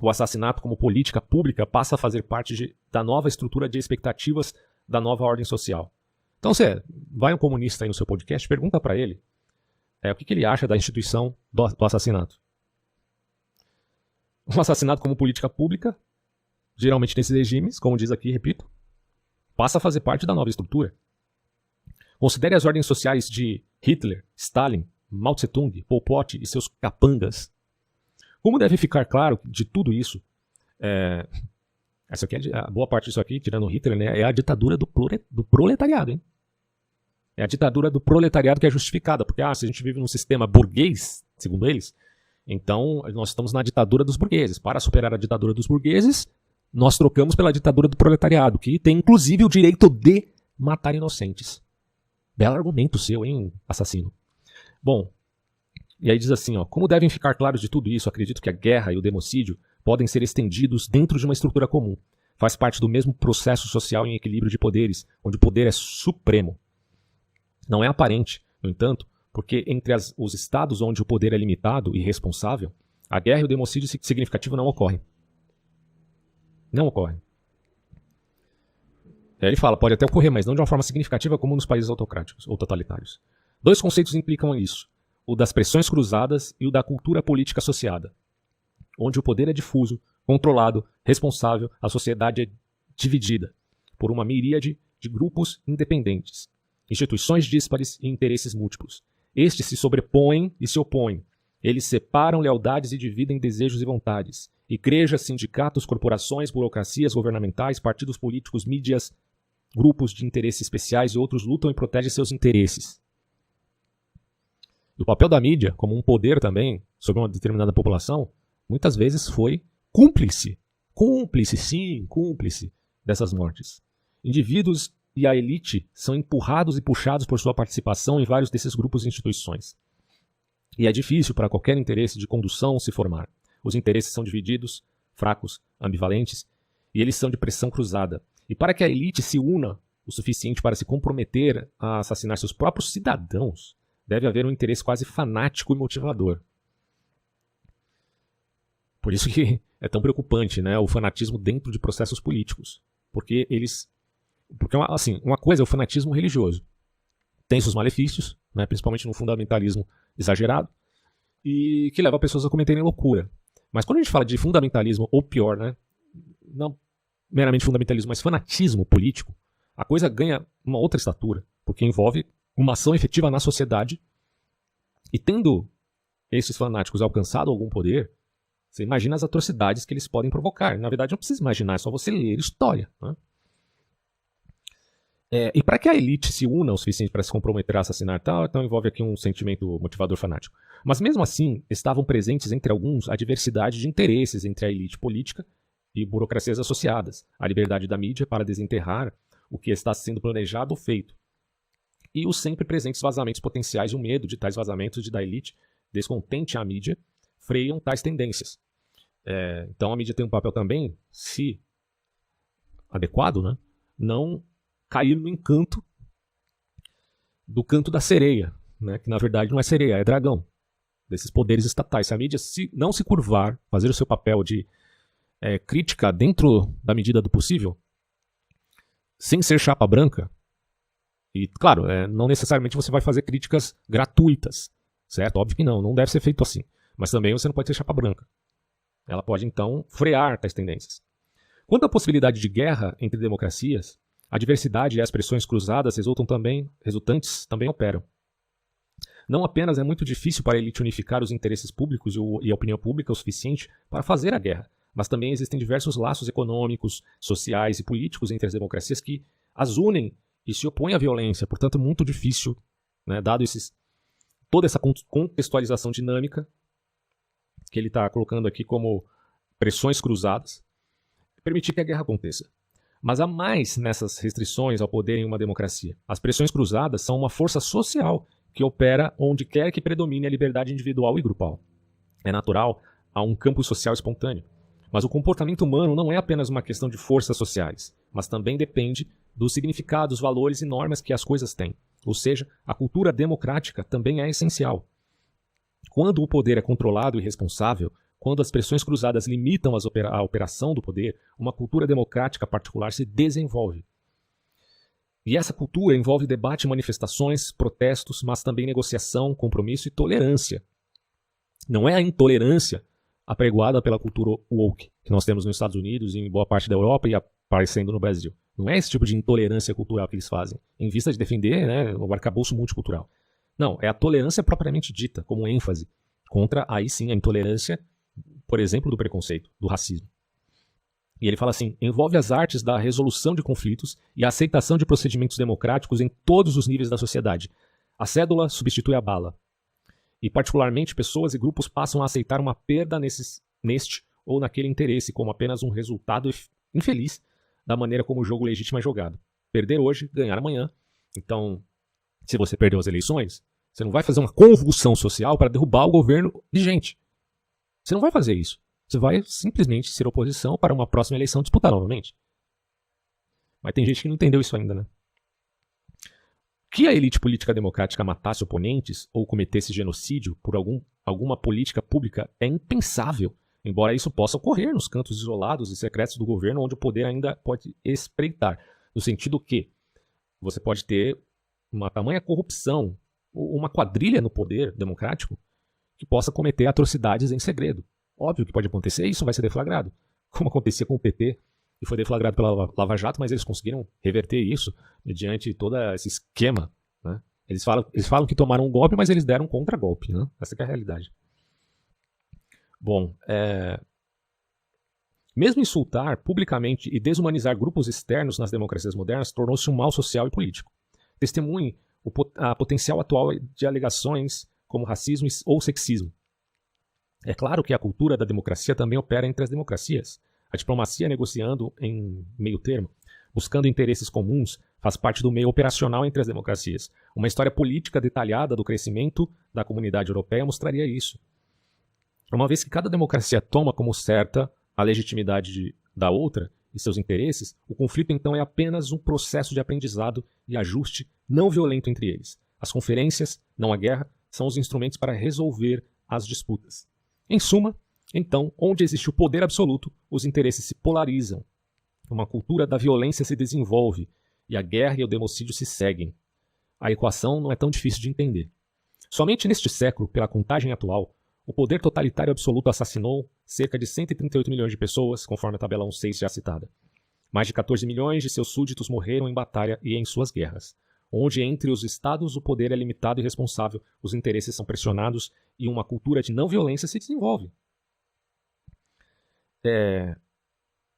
O assassinato como política pública passa a fazer parte da nova estrutura de expectativas da nova ordem social. Então você vai um comunista aí no seu podcast, pergunta para ele o que ele acha da instituição do assassinato. O assassinato como política pública, geralmente nesses regimes, como diz aqui, repito, passa a fazer parte da nova estrutura. Considere as ordens sociais de Hitler, Stalin, Mao Tse-tung, Pol Pot e seus capangas. Como deve ficar claro de tudo isso, essa aqui a boa parte disso aqui, tirando Hitler, né, é a ditadura do proletariado. Hein? É a ditadura do proletariado que é justificada, porque se a gente vive num sistema burguês, segundo eles, então nós estamos na ditadura dos burgueses. Para superar a ditadura dos burgueses, nós trocamos pela ditadura do proletariado, que tem inclusive o direito de matar inocentes. Belo argumento seu, hein, assassino. Bom, e aí diz assim, como devem ficar claros de tudo isso, acredito que a guerra e o democídio podem ser estendidos dentro de uma estrutura comum. Faz parte do mesmo processo social em equilíbrio de poderes, onde o poder é supremo. Não é aparente, no entanto, porque entre os estados onde o poder é limitado e responsável, a guerra e o democídio significativo não ocorrem. Não ocorrem. Ele fala, pode até ocorrer, mas não de uma forma significativa como nos países autocráticos ou totalitários. Dois conceitos implicam isso, o das pressões cruzadas e o da cultura política associada, onde o poder é difuso, controlado, responsável, a sociedade é dividida por uma miríade de grupos independentes, instituições díspares e interesses múltiplos. Estes se sobrepõem e se opõem. Eles separam lealdades e dividem desejos e vontades. Igrejas, sindicatos, corporações, burocracias governamentais, partidos políticos, mídias, grupos de interesses especiais e outros lutam e protegem seus interesses. E o papel da mídia, como um poder também sobre uma determinada população, muitas vezes foi cúmplice dessas mortes. Indivíduos e a elite são empurrados e puxados por sua participação em vários desses grupos e instituições. E é difícil para qualquer interesse de condução se formar. Os interesses são divididos, fracos, ambivalentes, e eles são de pressão cruzada. E para que a elite se una o suficiente para se comprometer a assassinar seus próprios cidadãos, deve haver um interesse quase fanático e motivador. Por isso que é tão preocupante, né, o fanatismo dentro de processos políticos. Porque assim, uma coisa é o fanatismo religioso. Tem seus malefícios, né, principalmente no fundamentalismo exagerado, e que leva pessoas a cometerem loucura. Mas quando a gente fala de fundamentalismo, ou pior, né, não meramente fundamentalismo, mas fanatismo político, a coisa ganha uma outra estatura, porque envolve uma ação efetiva na sociedade, e tendo esses fanáticos alcançado algum poder, Você imagina as atrocidades que eles podem provocar. Na verdade, não precisa imaginar, é só você ler história. Né? E para que a elite se una o suficiente para se comprometer a assassinar tal, então envolve aqui um sentimento motivador fanático. Mas mesmo assim, estavam presentes entre alguns a diversidade de interesses entre a elite política e burocracias associadas, a liberdade da mídia para desenterrar o que está sendo planejado ou feito, e os sempre presentes vazamentos potenciais e o medo de tais vazamentos da elite descontente à mídia freiam tais tendências. Então a mídia tem um papel também, se adequado, né, não cair no encanto do canto da sereia, né, que na verdade não é sereia, é dragão, desses poderes estatais. Se a mídia não se curvar, fazer o seu papel de crítica dentro da medida do possível, sem ser chapa branca, e claro, não necessariamente você vai fazer críticas gratuitas, certo? Óbvio que não deve ser feito assim, mas também você não pode ser chapa branca. Ela pode então frear tais tendências. Quanto à possibilidade de guerra entre democracias, a diversidade e as pressões cruzadas resultantes também operam. Não apenas é muito difícil para a elite unificar os interesses públicos e a opinião pública o suficiente para fazer a guerra, mas também existem diversos laços econômicos, sociais e políticos entre as democracias que as unem e se opõem à violência. Portanto, é muito difícil, né, dado toda essa contextualização dinâmica que ele está colocando aqui como pressões cruzadas, permitir que a guerra aconteça. Mas há mais nessas restrições ao poder em uma democracia. As pressões cruzadas são uma força social que opera onde quer que predomine a liberdade individual e grupal. É natural a um campo social espontâneo. Mas o comportamento humano não é apenas uma questão de forças sociais, mas também depende dos significados, valores e normas que as coisas têm. Ou seja, a cultura democrática também é essencial. Quando o poder é controlado e responsável, quando as pressões cruzadas limitam a operação do poder, uma cultura democrática particular se desenvolve. E essa cultura envolve debate, manifestações, protestos, mas também negociação, compromisso e tolerância. Não é a intolerância apregoada pela cultura woke que nós temos nos Estados Unidos e em boa parte da Europa e aparecendo no Brasil. Não é esse tipo de intolerância cultural que eles fazem, em vista de defender, né, o arcabouço multicultural. Não, é a tolerância propriamente dita, como ênfase, contra, aí sim, a intolerância, por exemplo, do preconceito, do racismo. E ele fala assim, envolve as artes da resolução de conflitos e a aceitação de procedimentos democráticos em todos os níveis da sociedade. A cédula substitui a bala. E, particularmente, pessoas e grupos passam a aceitar uma perda neste ou naquele interesse como apenas um resultado infeliz da maneira como o jogo legítimo é jogado. Perder hoje, ganhar amanhã. Então, se você perdeu as eleições, você não vai fazer uma convulsão social para derrubar o governo vigente. Você não vai fazer isso. Você vai simplesmente ser oposição para uma próxima eleição disputar novamente. Mas tem gente que não entendeu isso ainda, né? Que a elite política democrática matasse oponentes ou cometesse genocídio por alguma política pública é impensável, embora isso possa ocorrer nos cantos isolados e secretos do governo, onde o poder ainda pode espreitar. No sentido que você pode ter uma tamanha corrupção, ou uma quadrilha no poder democrático, que possa cometer atrocidades em segredo. Óbvio que pode acontecer, isso vai ser deflagrado. Como acontecia com o PT, e foi deflagrado pela Lava Jato, mas eles conseguiram reverter isso mediante todo esse esquema. Né? Eles falam que tomaram um golpe, mas eles deram um contra-golpe. Né? Essa que é a realidade. Bom, mesmo insultar publicamente e desumanizar grupos externos nas democracias modernas tornou-se um mal social e político. Testemunhe a potencial atual de alegações como racismo ou sexismo. É claro que a cultura da democracia também opera entre as democracias. A diplomacia negociando em meio termo, buscando interesses comuns, faz parte do meio operacional entre as democracias. Uma história política detalhada do crescimento da comunidade europeia mostraria isso. Uma vez que cada democracia toma como certa a legitimidade da outra e seus interesses, o conflito então é apenas um processo de aprendizado e ajuste não violento entre eles. As conferências, não a guerra, são os instrumentos para resolver as disputas. Em suma, então, onde existe o poder absoluto, os interesses se polarizam. Uma cultura da violência se desenvolve e a guerra e o democídio se seguem. A equação não é tão difícil de entender. Somente neste século, pela contagem atual, o poder totalitário absoluto assassinou cerca de 138 milhões de pessoas, conforme a tabela 1.6 já citada. Mais de 14 milhões de seus súditos morreram em batalha e em suas guerras, onde entre os estados o poder é limitado e responsável, os interesses são pressionados e uma cultura de não violência se desenvolve.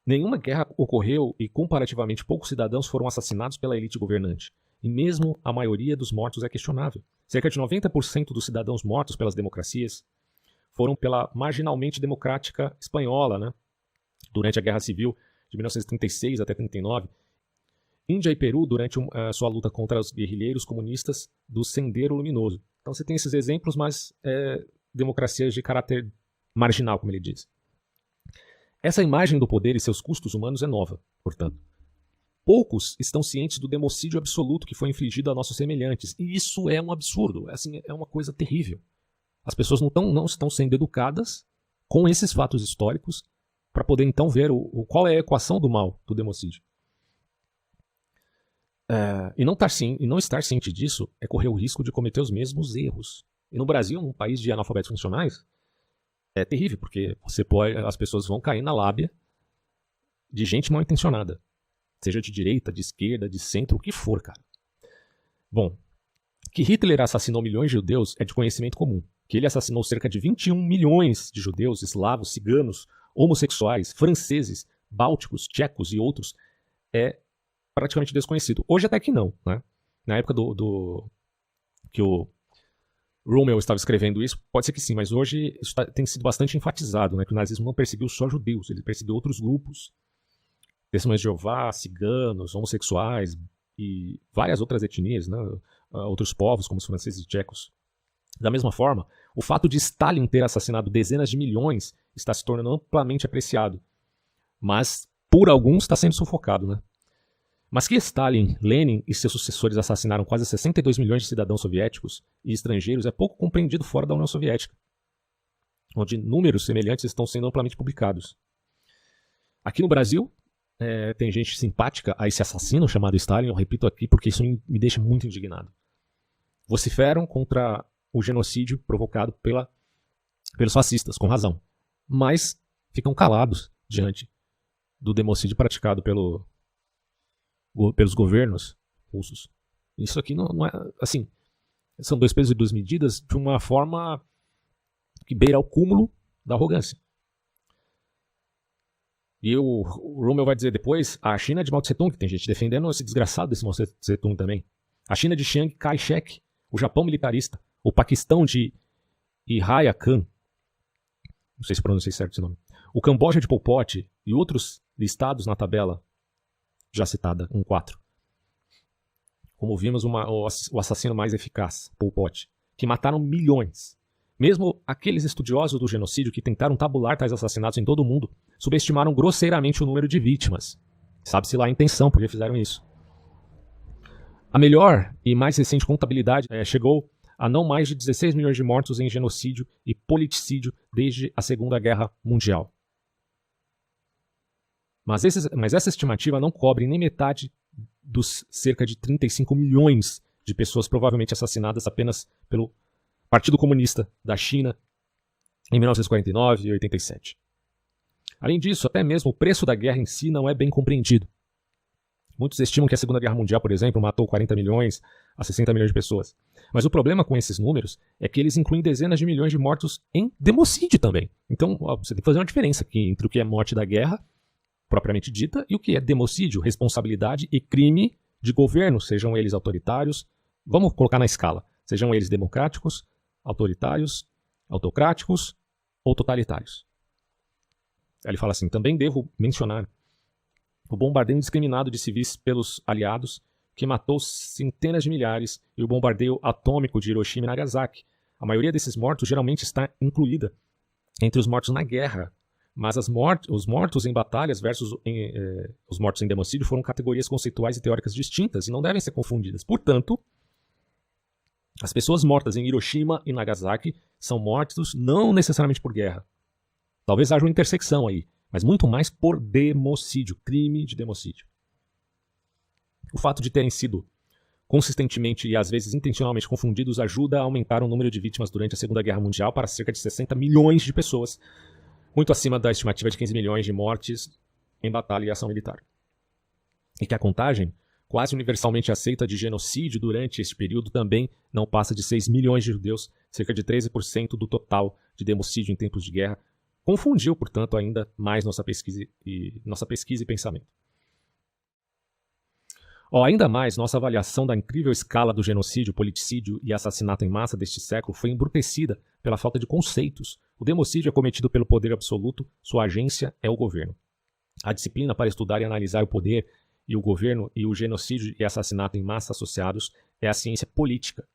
nenhuma guerra ocorreu e comparativamente poucos cidadãos foram assassinados pela elite governante. E mesmo a maioria dos mortos é questionável. Cerca de 90% dos cidadãos mortos pelas democracias foram pela marginalmente democrática espanhola, né? Durante a Guerra Civil de 1936 até 1939. Índia e Peru durante sua luta contra os guerrilheiros comunistas do Sendero Luminoso. Então você tem esses exemplos, mas democracias de caráter marginal, como ele diz. Essa imagem do poder e seus custos humanos é nova, portanto. Poucos estão cientes do democídio absoluto que foi infligido a nossos semelhantes. E isso é um absurdo, assim, é uma coisa terrível. As pessoas não estão sendo educadas com esses fatos históricos para poder então ver qual é a equação do mal do democídio. E não estar ciente disso é correr o risco de cometer os mesmos erros. E no Brasil, um país de analfabetos funcionais, é terrível, porque as pessoas vão cair na lábia de gente mal intencionada. Seja de direita, de esquerda, de centro, o que for, cara. Bom, que Hitler assassinou milhões de judeus é de conhecimento comum. Que ele assassinou cerca de 21 milhões de judeus, eslavos, ciganos, homossexuais, franceses, bálticos, tchecos e outros é praticamente desconhecido. Hoje até que não, né? Na época que o Rommel estava escrevendo isso, pode ser que sim, mas hoje isso tem sido bastante enfatizado, né? Que o nazismo não perseguiu só judeus, ele perseguiu outros grupos. Testemunhas de Jeová, ciganos, homossexuais e várias outras etnias, né? Outros povos, como os franceses e tchecos. Da mesma forma, o fato de Stalin ter assassinado dezenas de milhões está se tornando amplamente apreciado, mas por alguns está sendo sufocado, né? Mas que Stalin, Lenin e seus sucessores assassinaram quase 62 milhões de cidadãos soviéticos e estrangeiros é pouco compreendido fora da União Soviética, onde números semelhantes estão sendo amplamente publicados. Aqui no Brasil, tem gente simpática a esse assassino chamado Stalin, eu repito aqui porque isso me deixa muito indignado. Vociferam contra o genocídio provocado pelos fascistas, com razão. Mas ficam calados diante do democídio praticado pelos governos russos. Isso aqui não é... Assim, são dois pesos e duas medidas de uma forma que beira o cúmulo da arrogância. E o Rommel vai dizer depois, a China de Mao Tse-tung, que tem gente defendendo esse desgraçado desse Mao Tse-tung também. A China de Chiang Kai-shek, o Japão militarista, o Paquistão de Yahya Khan, não sei se pronunciei certo esse nome, o Camboja de Pol Pot e outros listados na tabela já citada, 1.4. Como vimos, o assassino mais eficaz, Pol Pot, que mataram milhões. Mesmo aqueles estudiosos do genocídio que tentaram tabular tais assassinatos em todo o mundo subestimaram grosseiramente o número de vítimas. Sabe-se lá a intenção porque fizeram isso. A melhor e mais recente contabilidade chegou a não mais de 16 milhões de mortos em genocídio e politicídio desde a Segunda Guerra Mundial. Mas essa estimativa não cobre nem metade dos cerca de 35 milhões de pessoas provavelmente assassinadas apenas pelo Partido Comunista da China em 1949 e 87. Além disso, até mesmo o preço da guerra em si não é bem compreendido. Muitos estimam que a Segunda Guerra Mundial, por exemplo, matou 40 milhões a 60 milhões de pessoas. Mas o problema com esses números é que eles incluem dezenas de milhões de mortos em democídio também. Então, você tem que fazer uma diferença aqui entre o que é morte da guerra, propriamente dita, e o que é democídio, responsabilidade e crime de governo, sejam eles autoritários, vamos colocar na escala, sejam eles democráticos, autoritários, autocráticos ou totalitários. Ele fala assim, também devo mencionar o bombardeio indiscriminado de civis pelos aliados, que matou centenas de milhares, e o bombardeio atômico de Hiroshima e Nagasaki. A maioria desses mortos geralmente está incluída entre os mortos na guerra, mas os mortos em batalhas versus os mortos em democídio foram categorias conceituais e teóricas distintas e não devem ser confundidas. Portanto, as pessoas mortas em Hiroshima e Nagasaki são mortos não necessariamente por guerra. Talvez haja uma intersecção aí, mas muito mais por democídio, crime de democídio. O fato de terem sido consistentemente e às vezes intencionalmente confundidos ajuda a aumentar o número de vítimas durante a Segunda Guerra Mundial para cerca de 60 milhões de pessoas, muito acima da estimativa de 15 milhões de mortes em batalha e ação militar. E que a contagem, quase universalmente aceita, de genocídio durante este período também não passa de 6 milhões de judeus, cerca de 13% do total de democídio em tempos de guerra, confundiu, portanto, ainda mais nossa pesquisa e pensamento. Ainda mais, nossa avaliação da incrível escala do genocídio, politicídio e assassinato em massa deste século foi embrutecida pela falta de conceitos. O democídio é cometido pelo poder absoluto, sua agência é o governo. A disciplina para estudar e analisar o poder e o governo e o genocídio e assassinato em massa associados é a ciência política.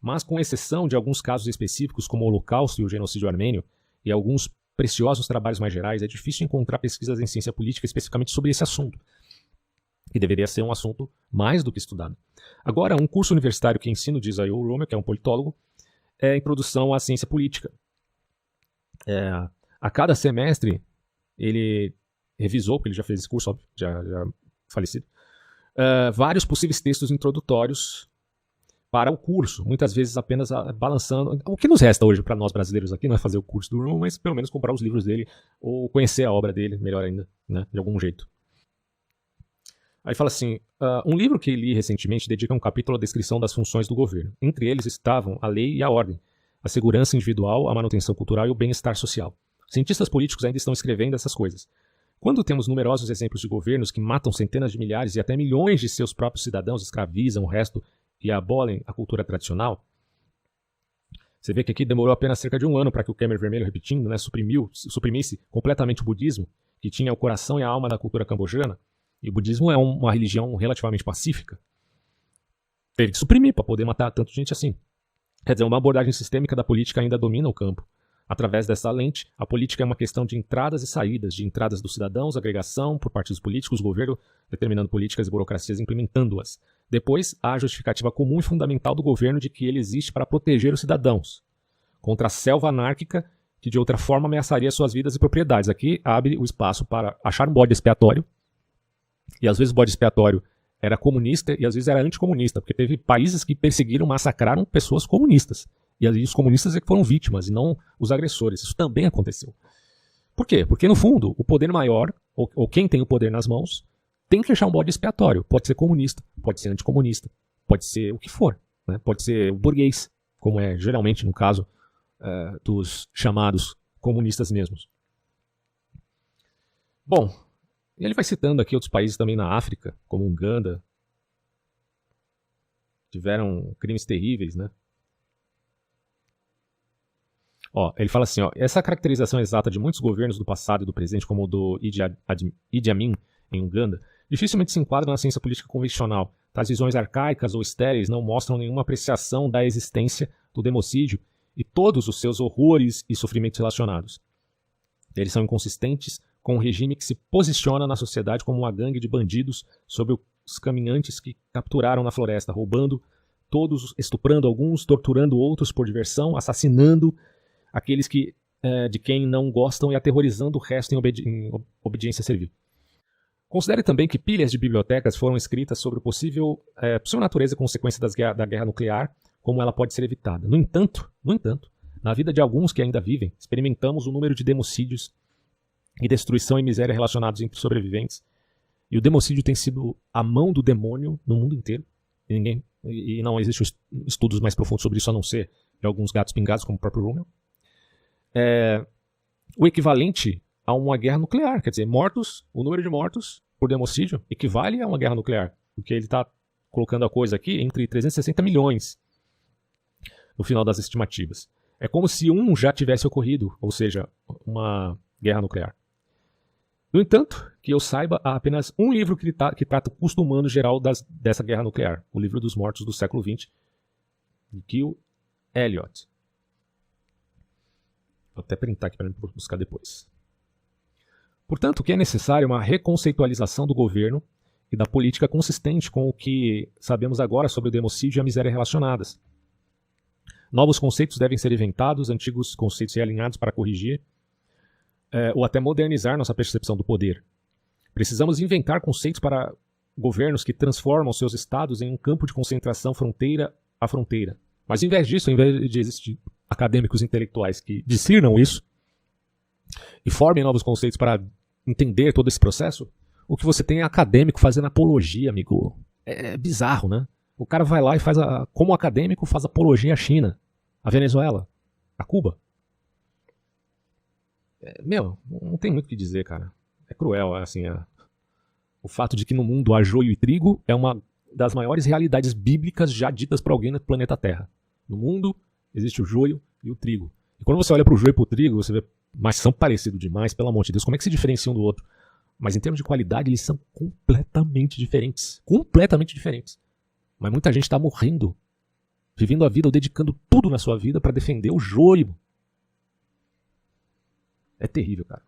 Mas, com exceção de alguns casos específicos, como o Holocausto e o genocídio armênio, e alguns preciosos trabalhos mais gerais, é difícil encontrar pesquisas em ciência política especificamente sobre esse assunto, que deveria ser um assunto mais do que estudado. Agora, um curso universitário que ensino, diz aí o Romer, que é um politólogo, é Introdução à Ciência Política. A cada semestre, ele revisou, porque ele já fez esse curso, óbvio, já falecido, vários possíveis textos introdutórios para o curso, muitas vezes apenas balançando. O que nos resta hoje para nós brasileiros aqui não é fazer o curso do Romer, mas pelo menos comprar os livros dele ou conhecer a obra dele, melhor ainda, né, de algum jeito. Aí fala assim, um livro que li recentemente dedica um capítulo à descrição das funções do governo. Entre eles estavam a lei e a ordem, a segurança individual, a manutenção cultural e o bem-estar social. Cientistas políticos ainda estão escrevendo essas coisas. Quando temos numerosos exemplos de governos que matam centenas de milhares e até milhões de seus próprios cidadãos, escravizam o resto e abolem a cultura tradicional, você vê que aqui demorou apenas cerca de um ano para que o Khmer Vermelho, repetindo, né, suprimisse completamente o budismo, que tinha o coração e a alma da cultura cambojana. E o budismo é uma religião relativamente pacífica. Teve que suprimir para poder matar tanta gente assim. Quer dizer, uma abordagem sistêmica da política ainda domina o campo. Através dessa lente, a política é uma questão de entradas e saídas, de entradas dos cidadãos, agregação por partidos políticos, governo determinando políticas e burocracias implementando-as. Depois, há a justificativa comum e fundamental do governo de que ele existe para proteger os cidadãos contra a selva anárquica que de outra forma ameaçaria suas vidas e propriedades. Aqui abre o espaço para achar um bode expiatório. E às vezes o bode expiatório era comunista e às vezes era anticomunista, porque teve países que perseguiram, massacraram pessoas comunistas. E aí os comunistas é que foram vítimas e não os agressores. Isso também aconteceu. Por quê? Porque no fundo, o poder maior, ou quem tem o poder nas mãos, tem que achar um bode expiatório. Pode ser comunista, pode ser anticomunista, pode ser o que for. Né? Pode ser o burguês, como é geralmente no caso dos chamados comunistas mesmos. Bom, ele vai citando aqui outros países também na África, como Uganda. Tiveram crimes terríveis, né? Ele fala assim, essa caracterização exata de muitos governos do passado e do presente, como o do Idi Amin em Uganda, dificilmente se enquadra na ciência política convencional. Tais visões arcaicas ou estéreis não mostram nenhuma apreciação da existência do democídio e todos os seus horrores e sofrimentos relacionados. Eles são inconsistentes com um regime que se posiciona na sociedade como uma gangue de bandidos sobre os caminhantes que capturaram na floresta, roubando todos, estuprando alguns, torturando outros por diversão, assassinando aqueles de quem não gostam e aterrorizando o resto em obediência servil. Considere também que pilhas de bibliotecas foram escritas sobre a possível natureza e consequência da guerra nuclear, como ela pode ser evitada. No entanto, na vida de alguns que ainda vivem, experimentamos o número de democídios e destruição e miséria relacionados entre sobreviventes. E o democídio tem sido a mão do demônio no mundo inteiro. E não existem estudos mais profundos sobre isso, a não ser de alguns gatos pingados, como o próprio Rommel. O equivalente a uma guerra nuclear. Quer dizer, o número de mortos por democídio equivale a uma guerra nuclear. Porque ele está colocando a coisa aqui entre 360 milhões no final das estimativas. É como se um já tivesse ocorrido, ou seja, uma guerra nuclear. No entanto, que eu saiba, há apenas um livro que trata o custo humano geral dessa guerra nuclear, o Livro dos Mortos do século XX, de Gil Elliot. Vou até printar aqui para buscar depois. Portanto, o que é necessário é uma reconceitualização do governo e da política consistente com o que sabemos agora sobre o democídio e a miséria relacionadas. Novos conceitos devem ser inventados, antigos conceitos realinhados para corrigir, ou até modernizar nossa percepção do poder. Precisamos inventar conceitos para governos que transformam seus estados em um campo de concentração fronteira a fronteira. Mas, em vez disso, em vez de existir acadêmicos intelectuais que discernam isso e formem novos conceitos para entender todo esse processo, o que você tem é acadêmico fazendo apologia, amigo. É bizarro, né? O cara vai lá e faz, como acadêmico, faz apologia à China, à Venezuela, a Cuba. Não tem muito o que dizer, cara. É cruel, assim, o fato de que no mundo há joio e trigo é uma das maiores realidades bíblicas já ditas por alguém no planeta Terra. No mundo existe o joio e o trigo. E quando você olha para o joio e para o trigo, você vê, mas são parecidos demais, pelo amor de Deus, como é que se diferenciam um do outro? Mas em termos de qualidade, eles são completamente diferentes. Completamente diferentes. Mas muita gente está morrendo, vivendo a vida ou dedicando tudo na sua vida para defender o joio. É terrível, cara.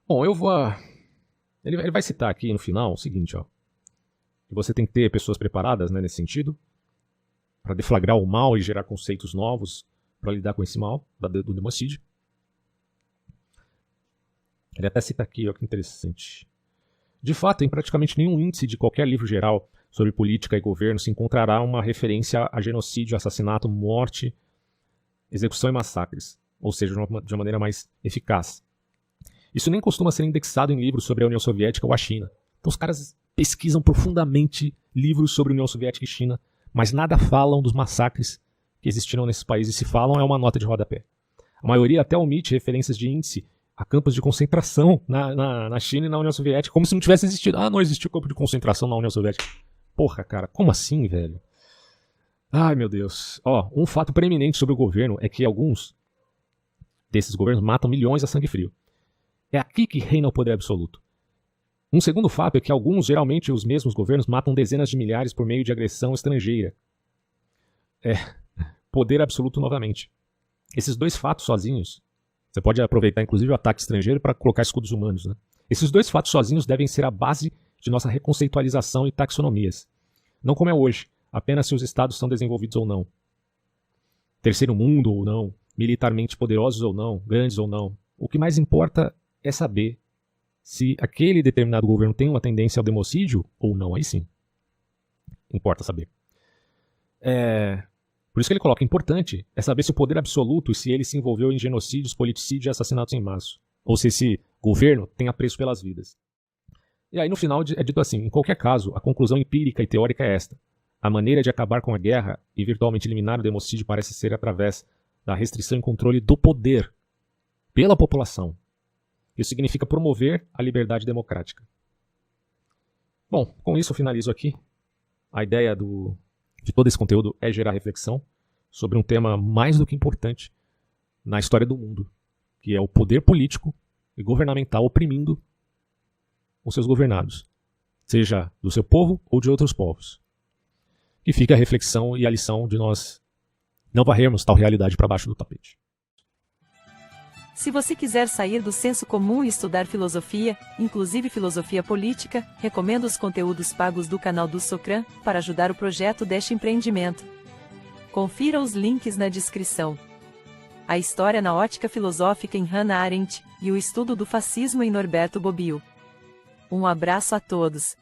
Bom, eu vou... Ele vai citar aqui no final o seguinte, ó. Que você tem que ter pessoas preparadas, né, nesse sentido, para deflagrar o mal e gerar conceitos novos para lidar com esse mal do democídio. Ele até cita aqui, ó, que interessante. De fato, em praticamente nenhum índice de qualquer livro geral sobre política e governo se encontrará uma referência a genocídio, assassinato, morte, execução e massacres, ou seja, de uma maneira mais eficaz. Isso nem costuma ser indexado em livros sobre a União Soviética ou a China. Então os caras pesquisam profundamente livros sobre a União Soviética e China, mas nada falam dos massacres que existiram nesses países. Se falam, é uma nota de rodapé. A maioria até omite referências de índice a campos de concentração na China e na União Soviética, como se não tivesse existido. Ah, não existiu campo de concentração na União Soviética. Porra, cara, como assim, velho? Ai, meu Deus. Ó, um fato preeminente sobre o governo é que alguns desses governos matam milhões a sangue frio. É aqui que reina o poder absoluto. Um segundo fato é que alguns, geralmente os mesmos governos, matam dezenas de milhares por meio de agressão estrangeira. Poder absoluto novamente. Esses dois fatos sozinhos, você pode aproveitar inclusive o ataque estrangeiro para colocar escudos humanos, né? Esses dois fatos sozinhos devem ser a base de nossa reconceitualização e taxonomias. Não como é hoje, apenas se os estados são desenvolvidos ou não. Terceiro mundo ou não, militarmente poderosos ou não, grandes ou não. O que mais importa é saber se aquele determinado governo tem uma tendência ao democídio ou não, aí sim. Importa saber. Por isso que ele coloca, importante é saber se o poder absoluto, se ele se envolveu em genocídios, politicídios e assassinatos em massa. Ou se esse governo tem apreço pelas vidas. E aí no final é dito assim, em qualquer caso, a conclusão empírica e teórica é esta. A maneira de acabar com a guerra e virtualmente eliminar o democídio parece ser através da restrição e controle do poder pela população. Isso significa promover a liberdade democrática. Bom, com isso eu finalizo aqui. A ideia de todo esse conteúdo é gerar reflexão sobre um tema mais do que importante na história do mundo, que é o poder político e governamental oprimindo os seus governados, seja do seu povo ou de outros povos. E fica a reflexão e a lição de nós não varrermos tal realidade para baixo do tapete. Se você quiser sair do senso comum e estudar filosofia, inclusive filosofia política, recomendo os conteúdos pagos do canal do Socran para ajudar o projeto deste empreendimento. Confira os links na descrição. A história na ótica filosófica em Hannah Arendt e o estudo do fascismo em Norberto Bobbio. Um abraço a todos.